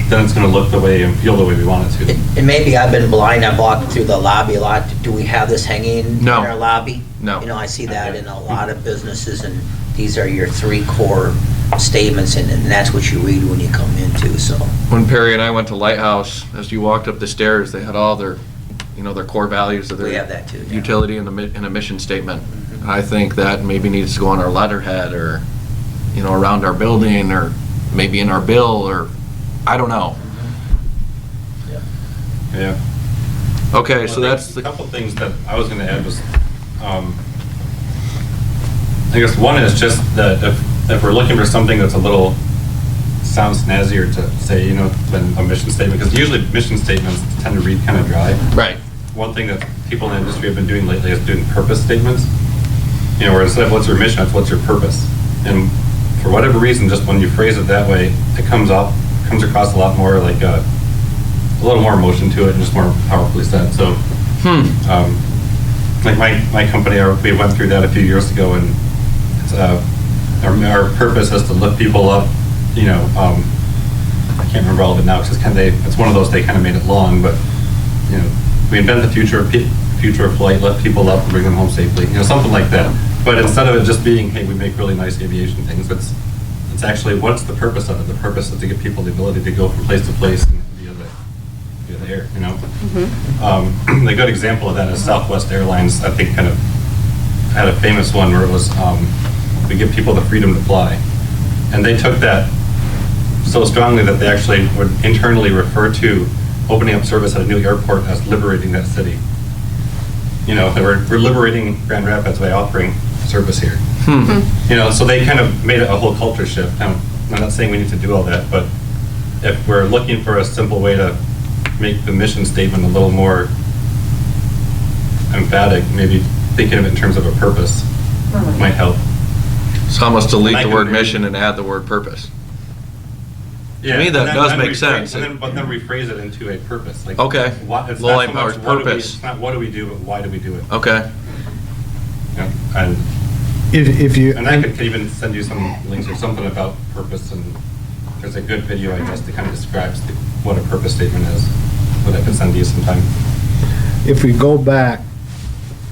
B: then it's gonna look the way and feel the way we want it to.
C: And maybe I've been blind, I walked through the lobby a lot. Do we have this hanging in
A: No.
C: our lobby?
A: No.
C: You know, I see that in a lot of businesses, and these are your 3 core statements, and that's what you read when you come in too, so.
A: When Perry and I went to Lighthouse, as you walked up the stairs, they had all their, their core values of
C: We
A: their
C: have that too, yeah.
A: utility and a mission statement. And I think that maybe needs to go on our letterhead or, around our building or maybe in our bill or, I don't know.
B: Yeah.
A: Okay, so that's
B: A
A: the,
B: couple things that I was gonna add was, I guess one is just that if we're looking for something that's a little, sounds snazzier to say, than a mission statement, because usually mission statements tend to read kind of dry.
A: right.
B: One thing that people in the industry have been doing lately is doing purpose statements. Where instead of what's your mission, it's what's your purpose. And for whatever reason, just when you phrase it that way, it comes across a lot more like a little more emotion to it and just more powerfully said. So, like my company, we went through that a few years ago, and it's, our purpose is to lift people up. I can't remember all of it now because it's one of those, they kind of made it long, but we invent the future of flight, lift people up and bring them home safely, something like that. But instead of it just being, hey, we make really nice aviation things, it's actually, what's the purpose of it? The purpose is to give people the ability to go from place to place and via the air, The good example of that is Southwest Airlines, I think, kind of had a famous one where it was, we give people the freedom to fly. And they took that so strongly that they actually would internally refer to opening up service at a new airport as liberating that city. We're liberating Grand Rapids by offering service here. So they kind of made it a whole culture shift. Now, I'm not saying we need to do all that, but if we're looking for a simple way to make the mission statement a little more emphatic, maybe thinking of it in terms of a purpose might help.
A: So almost delete
B: And I
A: the
B: can
A: word
B: agree.
A: mission and add the word purpose.
B: Yeah,
A: me, that
B: and then-
A: does
B: then
A: make
B: rephrase-
A: sense.
B: But then rephrase it into a purpose. Like,
A: Okay.
B: It's
A: Lowell
B: not so
A: Power's
B: much what do we-
A: purpose.
B: It's not what do we do, but why do we do it?
A: Okay.
B: Yeah, And
D: If you,
B: I could even send you some links or something about purpose, and there's a good video, I guess, that kind of describes what a purpose statement is, that I could send you sometime.
D: if we go back,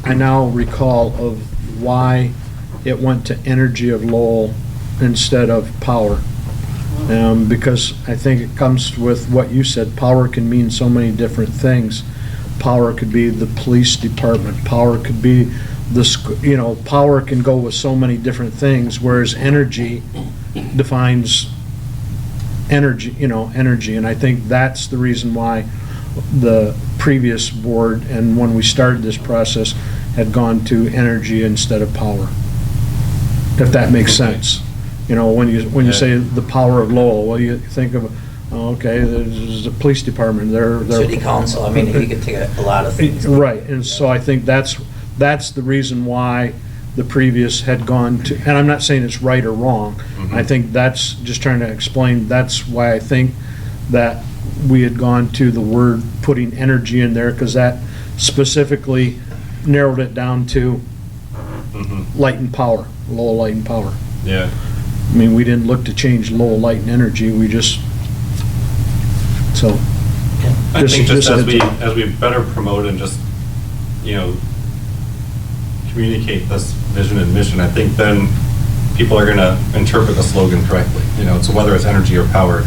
D: I now recall of why it went to Energy of Lowell instead of Power. Because I think it comes with what you said, power can mean so many different things. Power could be the police department, power could be power can go with so many different things, whereas energy defines energy, energy. And I think that's the reason why the previous board, and when we started this process, had gone to energy instead of power. If that makes sense. When you say the power of Lowell, well, you think of, okay, there's the police department, they're.
C: City council, I mean, you could take a lot of things.
D: Right, and so I think that's the reason why the previous had gone to, and I'm not saying it's right or wrong. I think that's, just trying to explain, that's why I think that we had gone to the word, putting energy in there, because that specifically narrowed it down to light and power, Lowell Light and Power.
B: Yeah.
D: I mean, we didn't look to change Lowell Light and Energy, we just, so.
B: I think just
D: a heads up.
B: as we better promote and just, communicate this vision and mission, I think then people are gonna interpret the slogan correctly, so whether it's energy or power.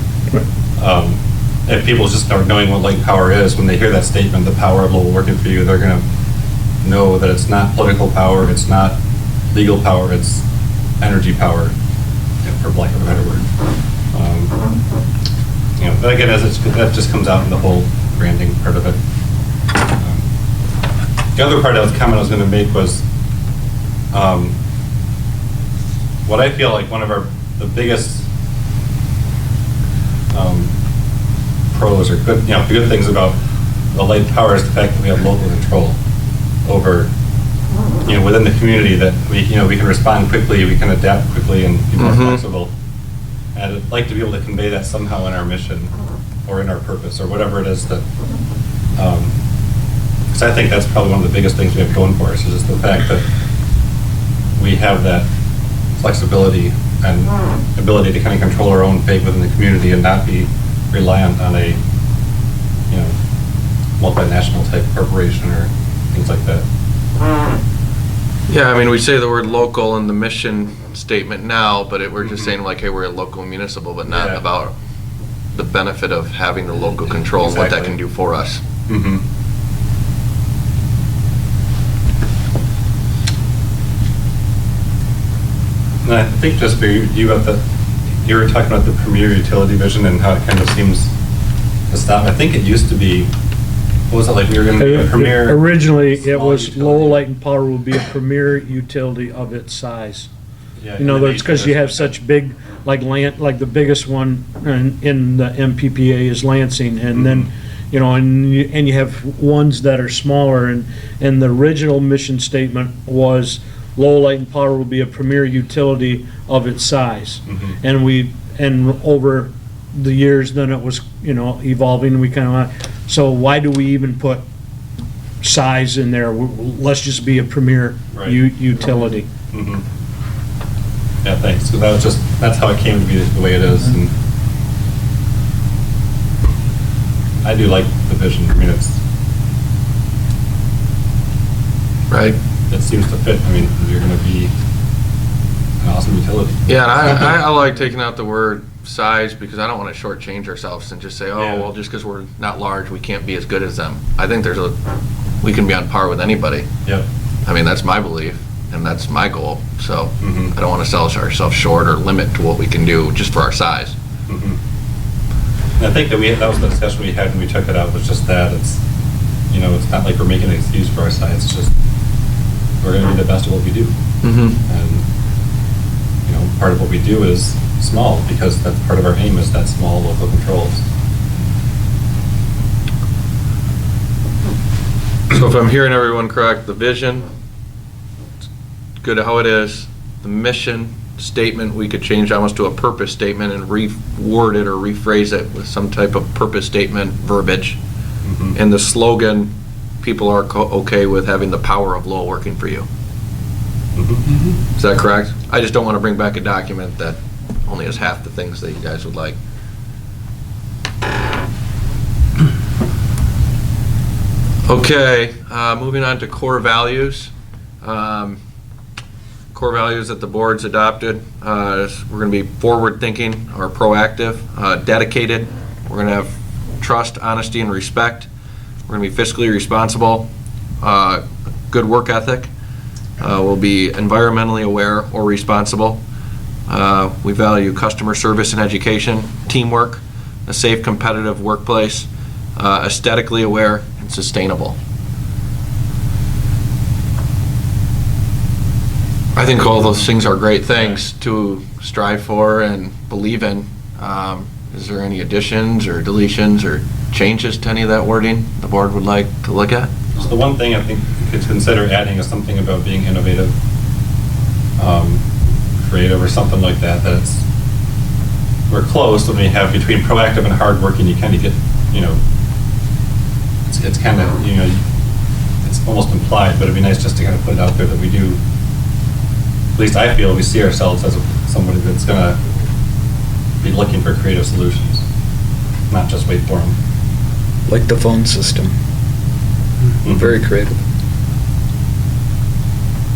B: If people just start knowing what light and power is, when they hear that statement, the power of Lowell working for you, they're gonna know that it's not political power, it's not legal power, it's energy power, for lack of a better word. But again, that just comes out in the whole branding part of it. The other part of the comment I was going to make was, what I feel like one of the biggest pros or good, the good things about the light power is the fact that we have local control over, within the community, that we can respond quickly, we can adapt quickly and be more flexible. And I'd like to be able to convey that somehow in our mission or in our purpose or whatever it is that, because I think that's probably one of the biggest things we have going for us, is just the fact that we have that flexibility and ability to kind of control our own fate within the community and not be reliant on a, you know, multinational type corporation or things like that.
A: Yeah, I mean, we say the word local in the mission statement now, but we're just saying like, hey, we're a local municipal, but not
B: Yeah.
A: about the benefit of having the local control and what that
B: Exactly.
A: can do for us.
B: Mm-hmm. And I think just for you were talking about the premier utility vision and how it kind of seems to stop. I think it used to be, what was it like, we were going to be a premier?
D: Originally, it
B: small
D: was
B: utility.
D: Lowell Light and Power will be a premier utility of its size.
B: Yeah,
D: You know,
B: in the
D: that's because you
B: nation.
D: have such big, like the biggest one in the MPPA is Lansing, and then, you know, and you have ones that are smaller, and the original mission statement was Lowell Light and Power will be a premier utility of its size.
B: Mhm.
D: And over the years, then it was, you know, evolving, we kind of, so why do we even put size in there? Let's just be a premier
B: Right.
D: utility.
B: Mhm. Yeah, thanks. So that's how it came to be the way it is. And I do like the vision. I mean,
A: Right.
B: it seems to fit. I mean, you're going to be an awesome utility.
A: Yeah, and I like taking out the word size because I don't want to shortchange ourselves and just say, oh,
B: Yeah.
A: well, just because we're not large, we can't be as good as them. I think we can be on par with anybody.
B: Yep.
A: I mean, that's my belief, and that's my goal. So
B: Mhm.
A: I don't want to sell ourselves short or limit to what we can do just for our size.
B: Mhm. And I think that that was the discussion we had when we took it out, was just that it's, you know, it's not like we're making an excuse for our size. It's just, we're going to be the best at what we do.
A: Mm-hmm.
B: And, you know, part of what we do is small, because that's part of our aim, is that small local controls.
A: So if I'm hearing everyone correct, the vision, it's good how it is. The mission statement, we could change almost to a purpose statement and reword it or rephrase it with some type of purpose statement verbiage.
B: Mhm.
A: And the slogan, people are okay with having the power of Lowell working for you.
B: Mhm.
A: Is that correct? I just don't want to bring back a document that only has half the things that you guys would like. Okay, moving on to core values. Core values that the board's adopted, we're going to be forward-thinking or proactive, dedicated. We're going to have trust, honesty, and respect. We're going to be fiscally responsible, good work ethic. We'll be environmentally aware or responsible. We value customer service and education, teamwork, a safe, competitive workplace, aesthetically aware, and sustainable. I think all those things are great things to strive for and believe in. Is there any additions or deletions or changes to any of that wording the board would like to look at?
B: So the one thing I think you could consider adding is something about being innovative, creative, or something like that, that we're close when we have between proactive and hardworking, you kind of get, you know, it's kind of, you know, it's almost implied, but it'd be nice just to kind of put it out there that we do, at least I feel, we see ourselves as somebody that's going to be looking for creative solutions, not just wait for them.
G: Like the phone system. Very creative.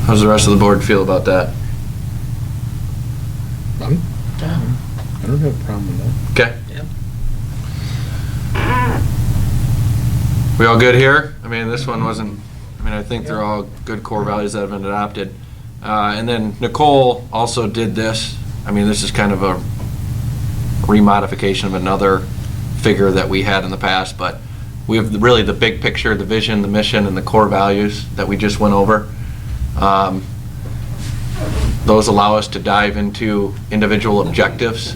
A: How does the rest of the board feel about that?
D: I don't have a problem with that.
A: Okay. We all good here? I mean, this one wasn't, I mean, I think they're all good core values that have been adopted. And then Nicole also did this. I mean, this is kind of a remodification of another figure that we had in the past, but we have really the big picture, the vision, the mission, and the core values that we just went over. Those allow us to dive into individual objectives,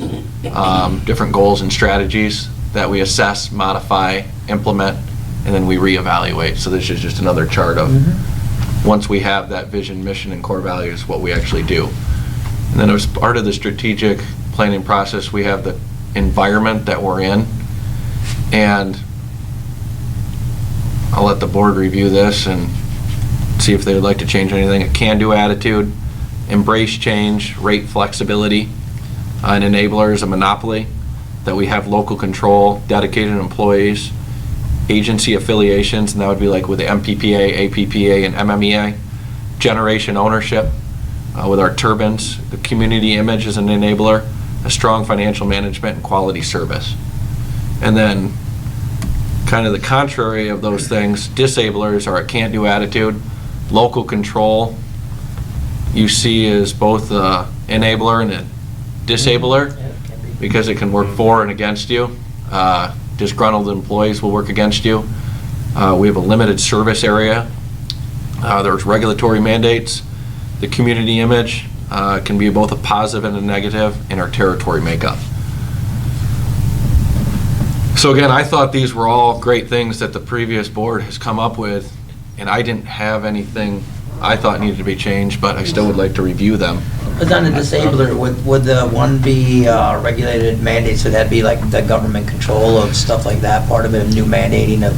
A: different goals and strategies that we assess, modify, implement, and then we reevaluate. So this is just another chart of once we have that vision, mission, and core values, what we actually do. And then as part of the strategic planning process, we have the environment that we're in. And I'll let the board review this and see if they would like to change anything. A can-do attitude, embrace change, rate flexibility. An enabler is a monopoly. that we have local control, dedicated employees, agency affiliations, and that would be like with the MPPA, APPA, and MMEA, generation ownership with our turbines, the community image is an enabler, a strong financial management and quality service. And then kind of the contrary of those things, disablers are a can't-do attitude, local control you see as both a enabler and a disabler, because it can work for and against you. Disgruntled employees will work against you. We have a limited service area. There's regulatory mandates. The community image can be both a positive and a negative in our territory makeup. So again, I thought these were all great things that the previous board has come up with, and I didn't have anything I thought needed to be changed, but I still would like to review them.
C: But on the disabler, would the one be regulated mandates? Would that be like the government control of stuff like that, part of it, new mandating of,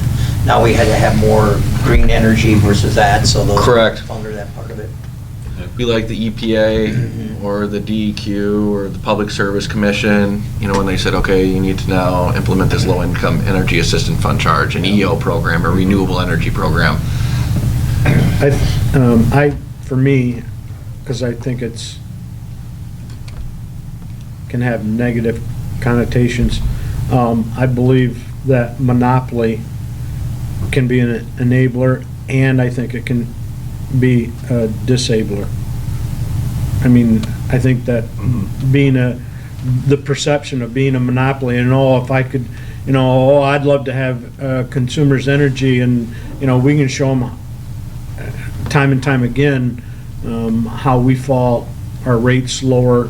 C: now we had to have more green energy versus that, so those.
A: Correct.
C: Under that part of it.
A: Be like the EPA or the DEQ or the Public Service Commission, when they said, okay, you need to now implement this low-income energy assistance fund charge, an EO program, a renewable energy program.
D: For me, because I think can have negative connotations, I believe that monopoly can be an enabler, and I think it can be a disabler. I mean, I think that the perception of being a monopoly, and if I could, I'd love to have Consumers Energy, and, we can show them time and time again how we fall, our rates lower,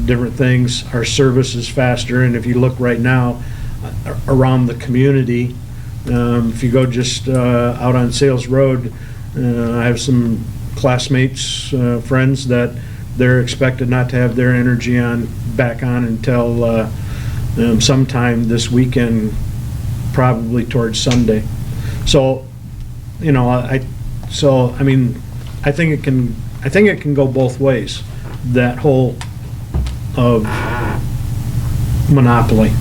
D: different things, our service is faster, and if you look right now around the community, if you go just out on Sales Road, I have some classmates, friends that they're expected not to have their energy back on until sometime this weekend, probably towards Sunday. So, I think it can go both ways, that whole of monopoly.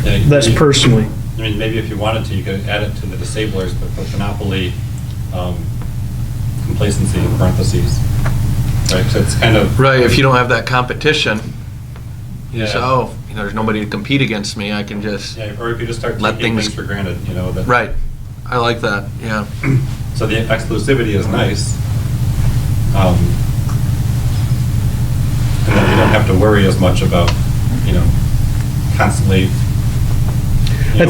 B: Yeah,
D: That's personally.
B: I mean, maybe if you wanted to, you could add it to the disablers, but put monopoly complacency in parentheses. Right, so it's kind of.
A: Right, if you don't have that competition, you
B: Yeah.
A: say, there's nobody to compete against me, I can just.
B: Yeah, or if you just start
A: Let
B: taking
A: things-
B: things for granted, that.
A: Right, I like that, yeah.
B: So the exclusivity is nice. And then you don't have to worry as much about, constantly,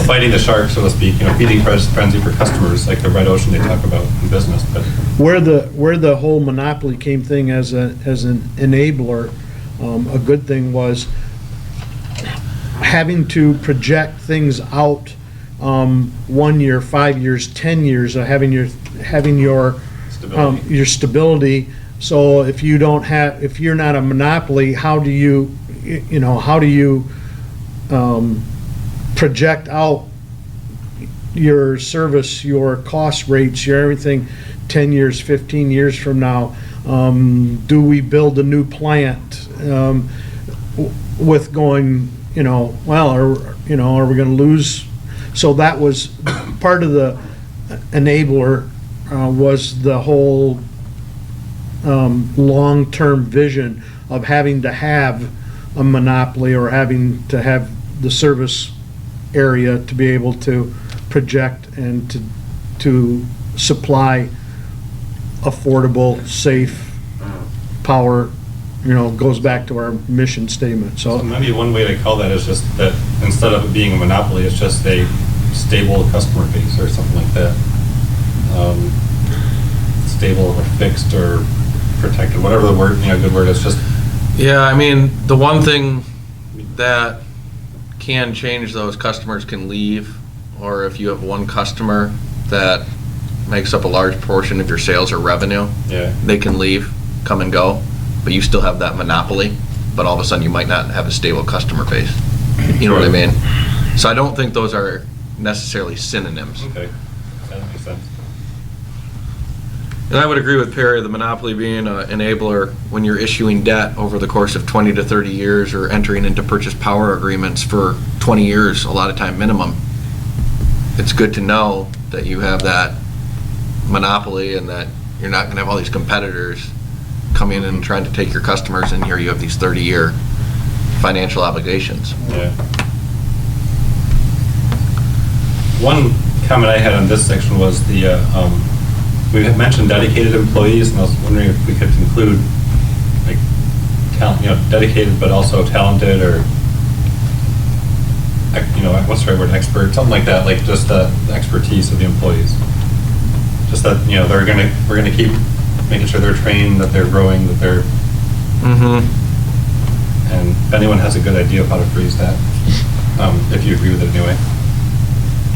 B: fighting the shark, so to speak, feeding frenzy for customers, like the red ocean they talk about in business. But
D: Where the whole monopoly came thing as an enabler, a good thing was having to project things out 1 year, 5 years, 10 years, of having your
B: stability.
D: your stability. So if you're not a monopoly, how do you project out your service, your cost rates, your everything 10 years, 15 years from now? Do we build a new plant with going, are we going to lose? So that was part of the enabler, was the whole long-term vision of having to have a monopoly or having to have the service area to be able to project and to supply affordable, safe power, goes back to our mission statement.
B: So
D: So
B: maybe one way to call that is just that instead of it being a monopoly, it's just a stable customer base or something like that. Stable or fixed or protected, whatever the word, good word is, just.
A: Yeah, the one thing that can change those, customers can leave, or if you have one customer that makes up a large portion of your sales or revenue,
B: Yeah.
A: they can leave, come and go, but you still have that monopoly, but all of a sudden you might not have a stable customer base. You know what I mean? So I don't think those are necessarily synonyms.
B: Okay, that makes sense.
A: And I would agree with Perry, the monopoly being an enabler when you're issuing debt over the course of 20 to 30 years or entering into purchase power agreements for 20 years, a lot of time minimum. It's good to know that you have that monopoly and that you're not going to have all these competitors come in and trying to take your customers, and here you have these 30-year financial obligations.
B: Yeah. One comment I had on this section was the, we had mentioned dedicated employees, and I was wondering if we could include, like, dedicated but also talented, or, what's the right word, expert, something like that, like just the expertise of the employees. Just that, we're gonna keep making sure they're trained, that they're growing, that they're, and if anyone has a good idea of how to phrase that, if you agree with it anyway.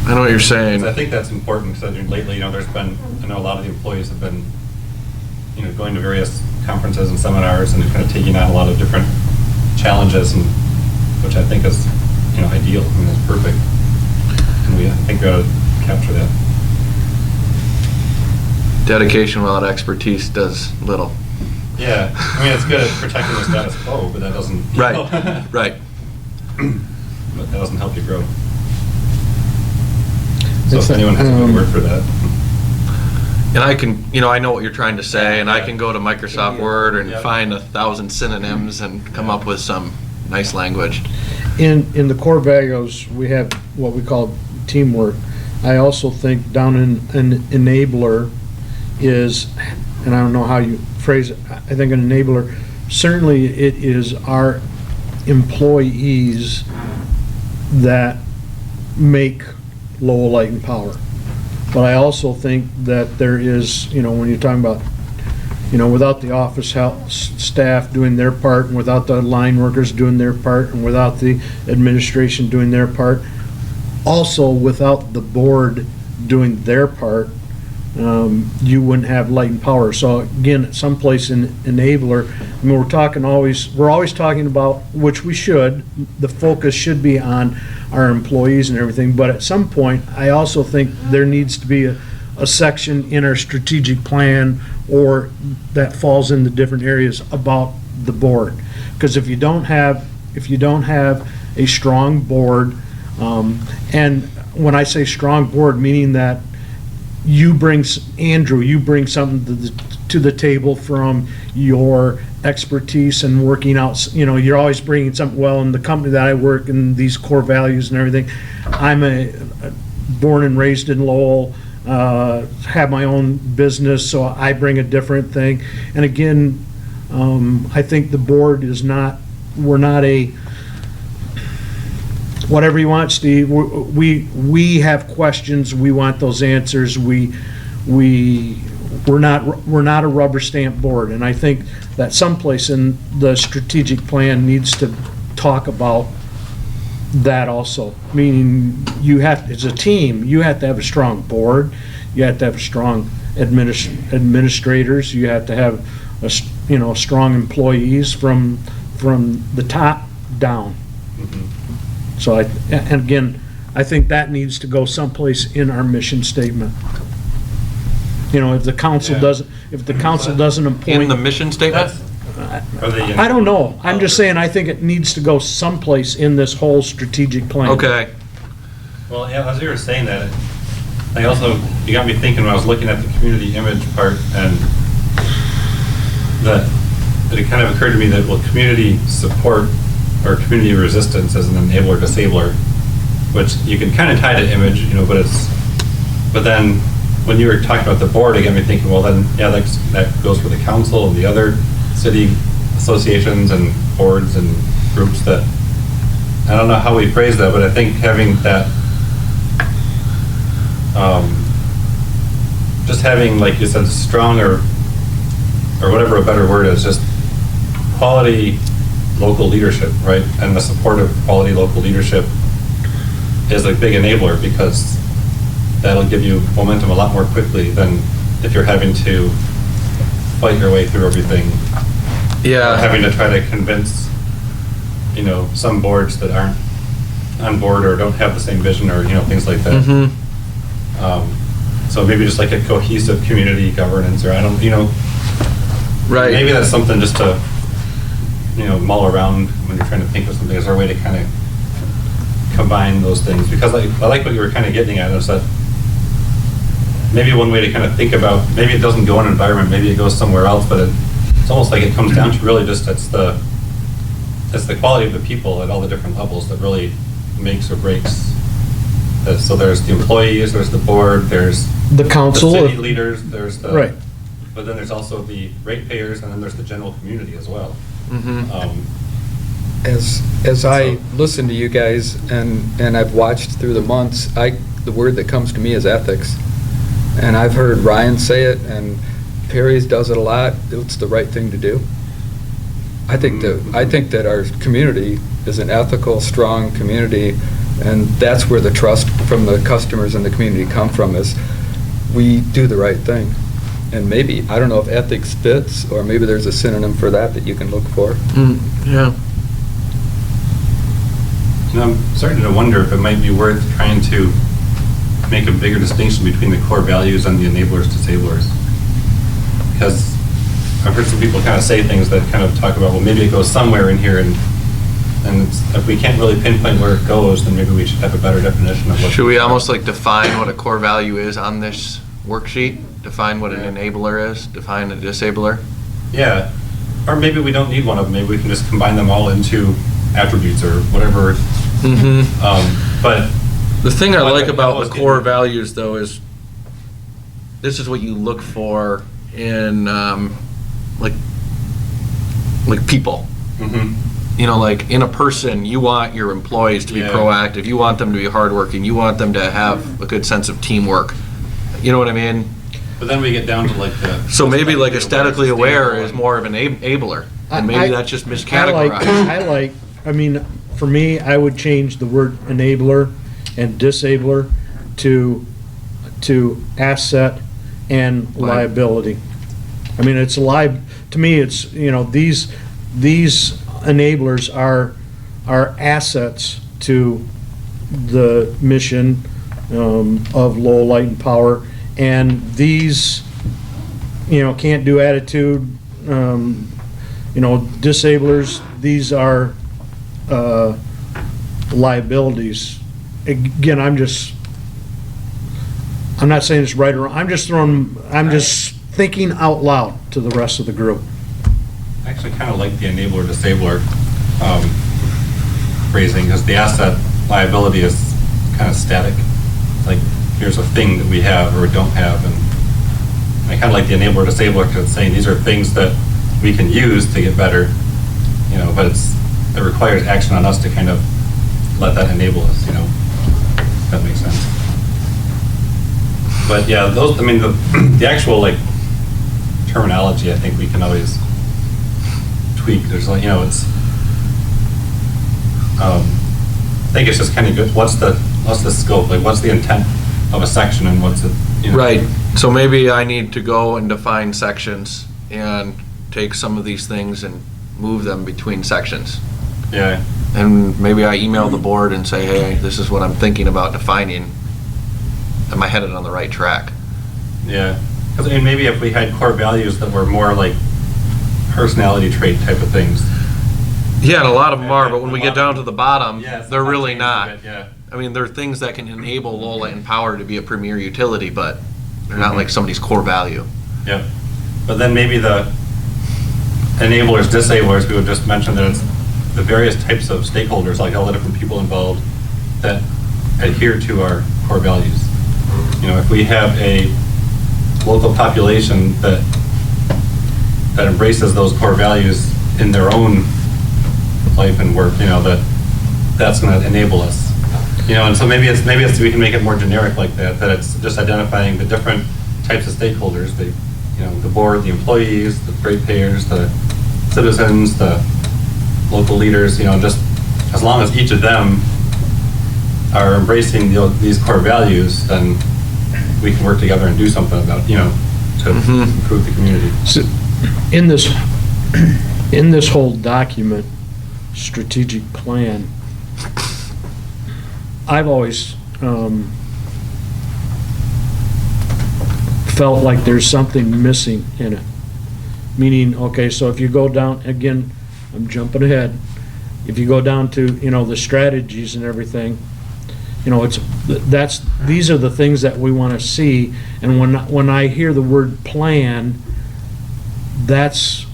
A: I know what you're saying.
B: I think that's important, because lately, there's been, I know a lot of the employees have been, going to various conferences and seminars and kind of taking on a lot of different challenges, and which I think is, ideal. I mean, it's perfect. And I think we ought to capture that.
A: Dedication without expertise does little.
B: Yeah, I mean, it's good at protecting the status quo, but that doesn't.
A: Right, right.
B: But that doesn't help you grow. So if anyone has a good word for that.
A: And I can, I know what you're trying to say, and I can go to Microsoft Word and find 1,000 synonyms and come up with some nice language.
D: In the core values, we have what we call teamwork. I also think down in an enabler is, and I don't know how you phrase it, I think an enabler, certainly it is our employees that make Lowell Light and Power. But I also think that there is, when you're talking about, without the office help staff doing their part, and without the line workers doing their part, and without the administration doing their part, also without the board doing their part, you wouldn't have Light and Power. So again, someplace in enabler, I mean, we're always talking about, which we should, the focus should be on our employees and everything, but at some point, I also think there needs to be a section in our strategic plan, or that falls into different areas about the board. Because if you don't have a strong board, and when I say strong board, meaning that Andrew, you bring something to the table from your expertise and working out, you're always bringing something. Well, in the company that I work in, these core values and everything, I'm born and raised in Lowell, have my own business, so I bring a different thing. And again, I think the board is we're not a, whatever you want, Steve, we have questions, we want those answers, we're not a rubber stamp board. And I think that someplace in the strategic plan needs to talk about that also, meaning it's a team. You have to have a strong board, you have to have strong administrators, you have to have strong employees from the top down. So and again, I think that needs to go someplace in our mission statement. If the council doesn't appoint.
A: In the mission statement?
D: I don't know. I'm just saying, I think it needs to go someplace in this whole strategic plan.
A: Okay.
B: Well, yeah, as you were saying that, you got me thinking when I was looking at the community image part, and that it kind of occurred to me that, well, community support or community resistance as an enabler disabler, which you can kind of tie to image, but then when you were talking about the board, it got me thinking, well, then, yeah, that goes for the council and the other city associations and boards and groups that, I don't know how we phrase that, but I think having that, just having, like you said, strong or whatever a better word is, just quality local leadership, right? And the support of quality local leadership is a big enabler, because that'll give you momentum a lot more quickly than if you're having to fight your way through everything.
A: Yeah.
B: Or having to try to convince, some boards that aren't on board or don't have the same vision, or, things like that. So maybe just like a cohesive community governance, or I don't,
A: Right.
B: maybe that's something just to, mull around when you're trying to think of something. Is there a way to kind of combine those things? Because I like what you were kind of getting at, is that maybe one way to kind of think about, maybe it doesn't go in an environment, maybe it goes somewhere else, but it's almost like it comes down to really just, it's the quality of the people at all the different levels that really makes or breaks. So there's the employees, there's the board, there's
D: The
B: the
D: council.
B: city leaders, there's the.
D: Right.
B: But then there's also the ratepayers, and then there's the general community as well.
G: As I listen to you guys and I've watched through the months, the word that comes to me is ethics. And I've heard Ryan say it, and Perry's does it a lot. It's the right thing to do. I think that our community is an ethical, strong community, and that's where the trust from the customers and the community come from, is we do the right thing. And maybe, I don't know if ethics fits, or maybe there's a synonym for that you can look for.
A: Yeah.
B: I'm starting to wonder if it might be worth trying to make a bigger distinction between the core values and the enablers, disablers. Because I've heard some people kind of say things that kind of talk about, well, maybe it goes somewhere in here, and if we can't really pinpoint where it goes, then maybe we should have a better definition of what.
A: Should we almost like define what a core value is on this worksheet? Define what an enabler is, define a disabler?
B: Yeah, or maybe we don't need one of them, maybe we can just combine them all into attributes or whatever. But
A: The thing I like about
B: was
A: the core
B: getting-
A: values, though, is this is what you look for in, like people.
B: Mhm.
A: Like in a person, you want your employees to be
B: Yeah.
A: proactive, you want them to be hardworking, you want them to have a good sense of teamwork. You know what I mean?
B: But then we get down to like the.
A: So maybe like aesthetically aware is
B: sustainable.
A: more of an enabler, and maybe that's just miscategorized.
D: I mean, for me, I would change the word enabler and disabler to asset and liability. I mean, it's to me, it's, these enablers are assets to the mission of Lowell Light and Power, and these, can't do attitude, disablers, these are liabilities. Again, I'm not saying it's right or wrong, I'm just thinking out loud to the rest of the group.
B: I actually kind of like the enabler, disabler phrasing, because the asset liability is kind of static. Like, here's a thing that we have or don't have, and I kind of like the enabler, disabler, because it's saying these are things that we can use to get better, but it requires action on us to kind of let that enable us, if that makes sense. But yeah, the actual terminology, I think we can always tweak. There's it's, I think it's just kind of good. What's the scope? What's the intent of a section, and what's it?
A: Right, so maybe I need to go and define sections and take some of these things and move them between sections.
B: Yeah.
A: And maybe I email the board and say, hey, this is what I'm thinking about defining. Am I headed on the right track?
B: Yeah. Because maybe if we had core values that were more like personality trait type of things.
A: Yeah, and a lot of them are, but when we get down to the bottom,
B: Yeah, it's
A: they're really
B: changing
A: not.
B: a bit, yeah.
A: I mean, they're things that can enable Lowell Light and Power to be a premier utility, but they're not like somebody's core value.
B: Yep. But then maybe the enablers, disablers, we would just mention that it's the various types of stakeholders, like all the different people involved that adhere to our core values. If we have a local population that embraces those core values in their own life and work, that's going to enable us. And so maybe we can make it more generic like that it's just identifying the different types of stakeholders, the board, the employees, the ratepayers, the citizens, the local leaders, just as long as each of them are embracing these core values, then we can work together and do something about, to improve the community.
D: So, in this whole document, strategic plan, felt like there's something missing in it. Meaning, okay, so if you go down, again, I'm jumping ahead, if you go down to, the strategies and everything, these are the things that we want to see, and when I hear the word plan, that's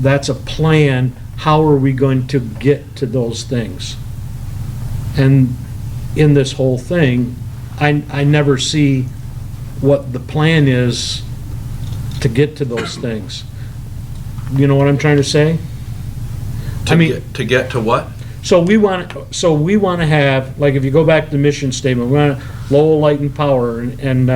D: a plan. How are we going to get to those things? And in this whole thing, I never see what the plan is to get to those things. You know what I'm trying to say?
A: To get to what?
D: So we want to have, like, if you go back to the mission statement, we want Lowell Light and Power and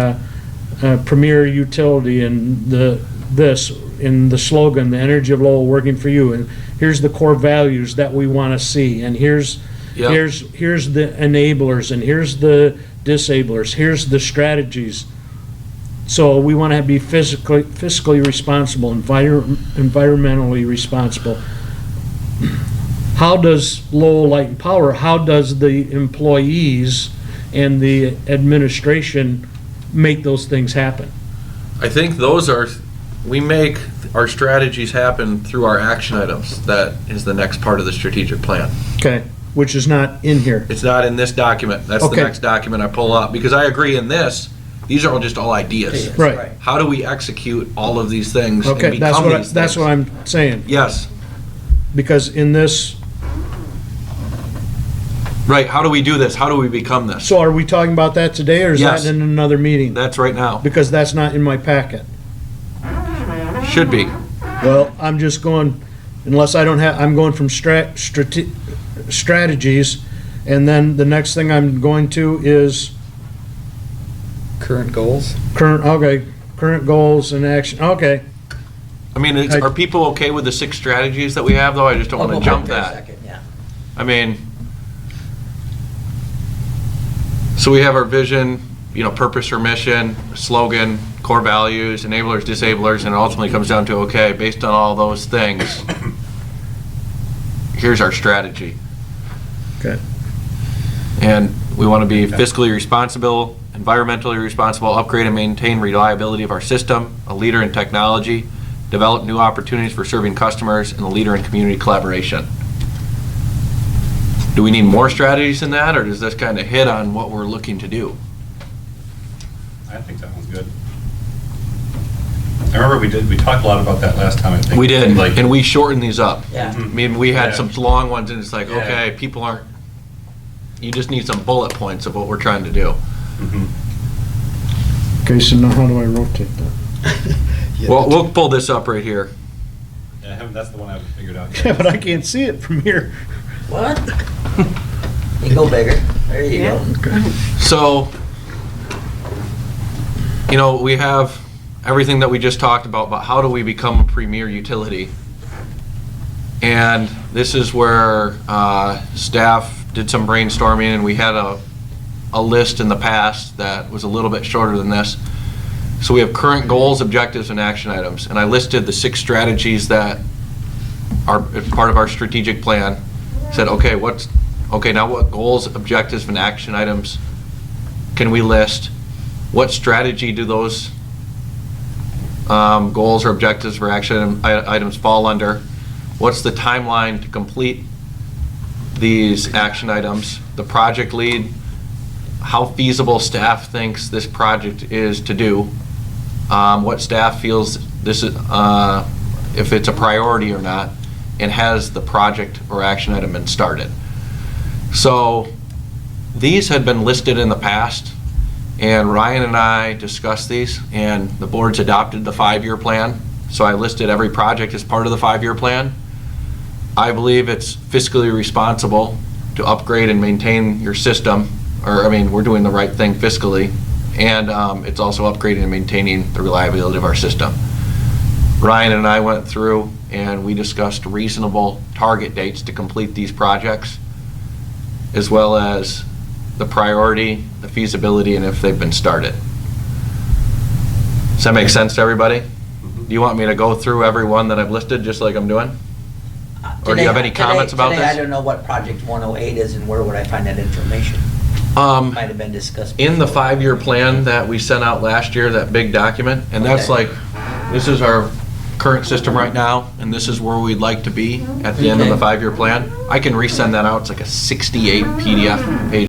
D: Premier Utility and this in the slogan, the energy of Lowell working for you. And here's the core values that we want to see. And here's the enablers, and here's the disablers. Here's the strategies. So we want to be fiscally responsible, environmentally responsible. How does Lowell Light and Power, how does the employees and the administration make those things happen?
A: I think we make our strategies happen through our action items. That is the next part of the strategic plan.
D: Okay, which is not in here.
A: It's not in this document. That's the
D: Okay.
A: next document I pull up, because I agree in this, these are just all ideas.
D: Right.
A: How do we execute all of these things and
D: Okay,
A: become these things?
D: that's what I'm saying.
A: Yes,
D: Because in this,
A: right. How do we do this? How do we become this?
D: so are we talking about that today, or is
A: Yes.
D: that in another meeting?
A: That's right now.
D: Because that's not in my packet.
A: Should be.
D: Well, I'm just going, unless I don't have, I'm going from strategies, and then the next thing I'm going to is
G: Current goals?
D: current goals and action, okay.
A: I mean, are people okay with the 6 strategies that we have, though? I just don't
C: I'll
A: want
C: go
A: to jump
C: back there a
A: that.
C: second, yeah.
A: I mean, so we have our vision, purpose or mission, slogan, core values, enablers, disablers, and it ultimately comes down to, okay, based on all those things, here's our strategy.
D: Okay.
A: And we want to be fiscally responsible, environmentally responsible, upgrade and maintain reliability of our system, a leader in technology, develop new opportunities for serving customers, and a leader in community collaboration. Do we need more strategies than that, or does this kind of hit on what we're looking to do?
B: I think that one's good. I remember we talked a lot about that last time, I think.
A: We did,
B: Like,
A: and we shortened these up.
C: Yeah.
A: I mean, we had
B: Yeah.
A: some long ones, and it's like,
B: Yeah.
A: okay, people aren't, you just need some bullet points of what we're trying to do.
B: mhm.
D: Okay, so now how do I rotate that?
A: Well, we'll pull this up right here.
B: Yeah, that's the one I figured out.
D: Yeah, but I can't see it from here.
C: What? You go bigger. There you go.
A: So, we have everything that we just talked about how do we become a premier utility? And this is where staff did some brainstorming, and we had a list in the past that was a little bit shorter than this. So we have current goals, objectives, and action items. And I listed the 6 strategies that are part of our strategic plan. Said, okay, now what goals, objectives, and action items can we list? What strategy do those goals or objectives or action items fall under? What's the timeline to complete these action items? The project lead, how feasible staff thinks this project is to do? What staff feels this is, if it's a priority or not, and has the project or action item been started? So these had been listed in the past, and Ryan and I discussed these, and the board's adopted the 5-year plan. So I listed every project as part of the 5-year plan. I believe it's fiscally responsible to upgrade and maintain your system, we're doing the right thing fiscally, and it's also upgrading and maintaining the reliability of our system. Ryan and I went through and we discussed reasonable target dates to complete these projects, as well as the priority, the feasibility, and if they've been started. Does that make sense to everybody? Do you want me to go through every one that I've listed, just like I'm doing? Or do you have any comments about
C: Today, I
A: this?
C: don't know what Project 108 is and where would I find that information? Might have been discussed.
A: In the
C: before.
A: 5-year plan that we sent out last year, that big document, and that's
C: Okay.
A: like, this is our current system right now, and this is where we'd like to be at the end of the
C: Okay.
A: 5-year plan. I can resend that out, it's like a 68 PDF page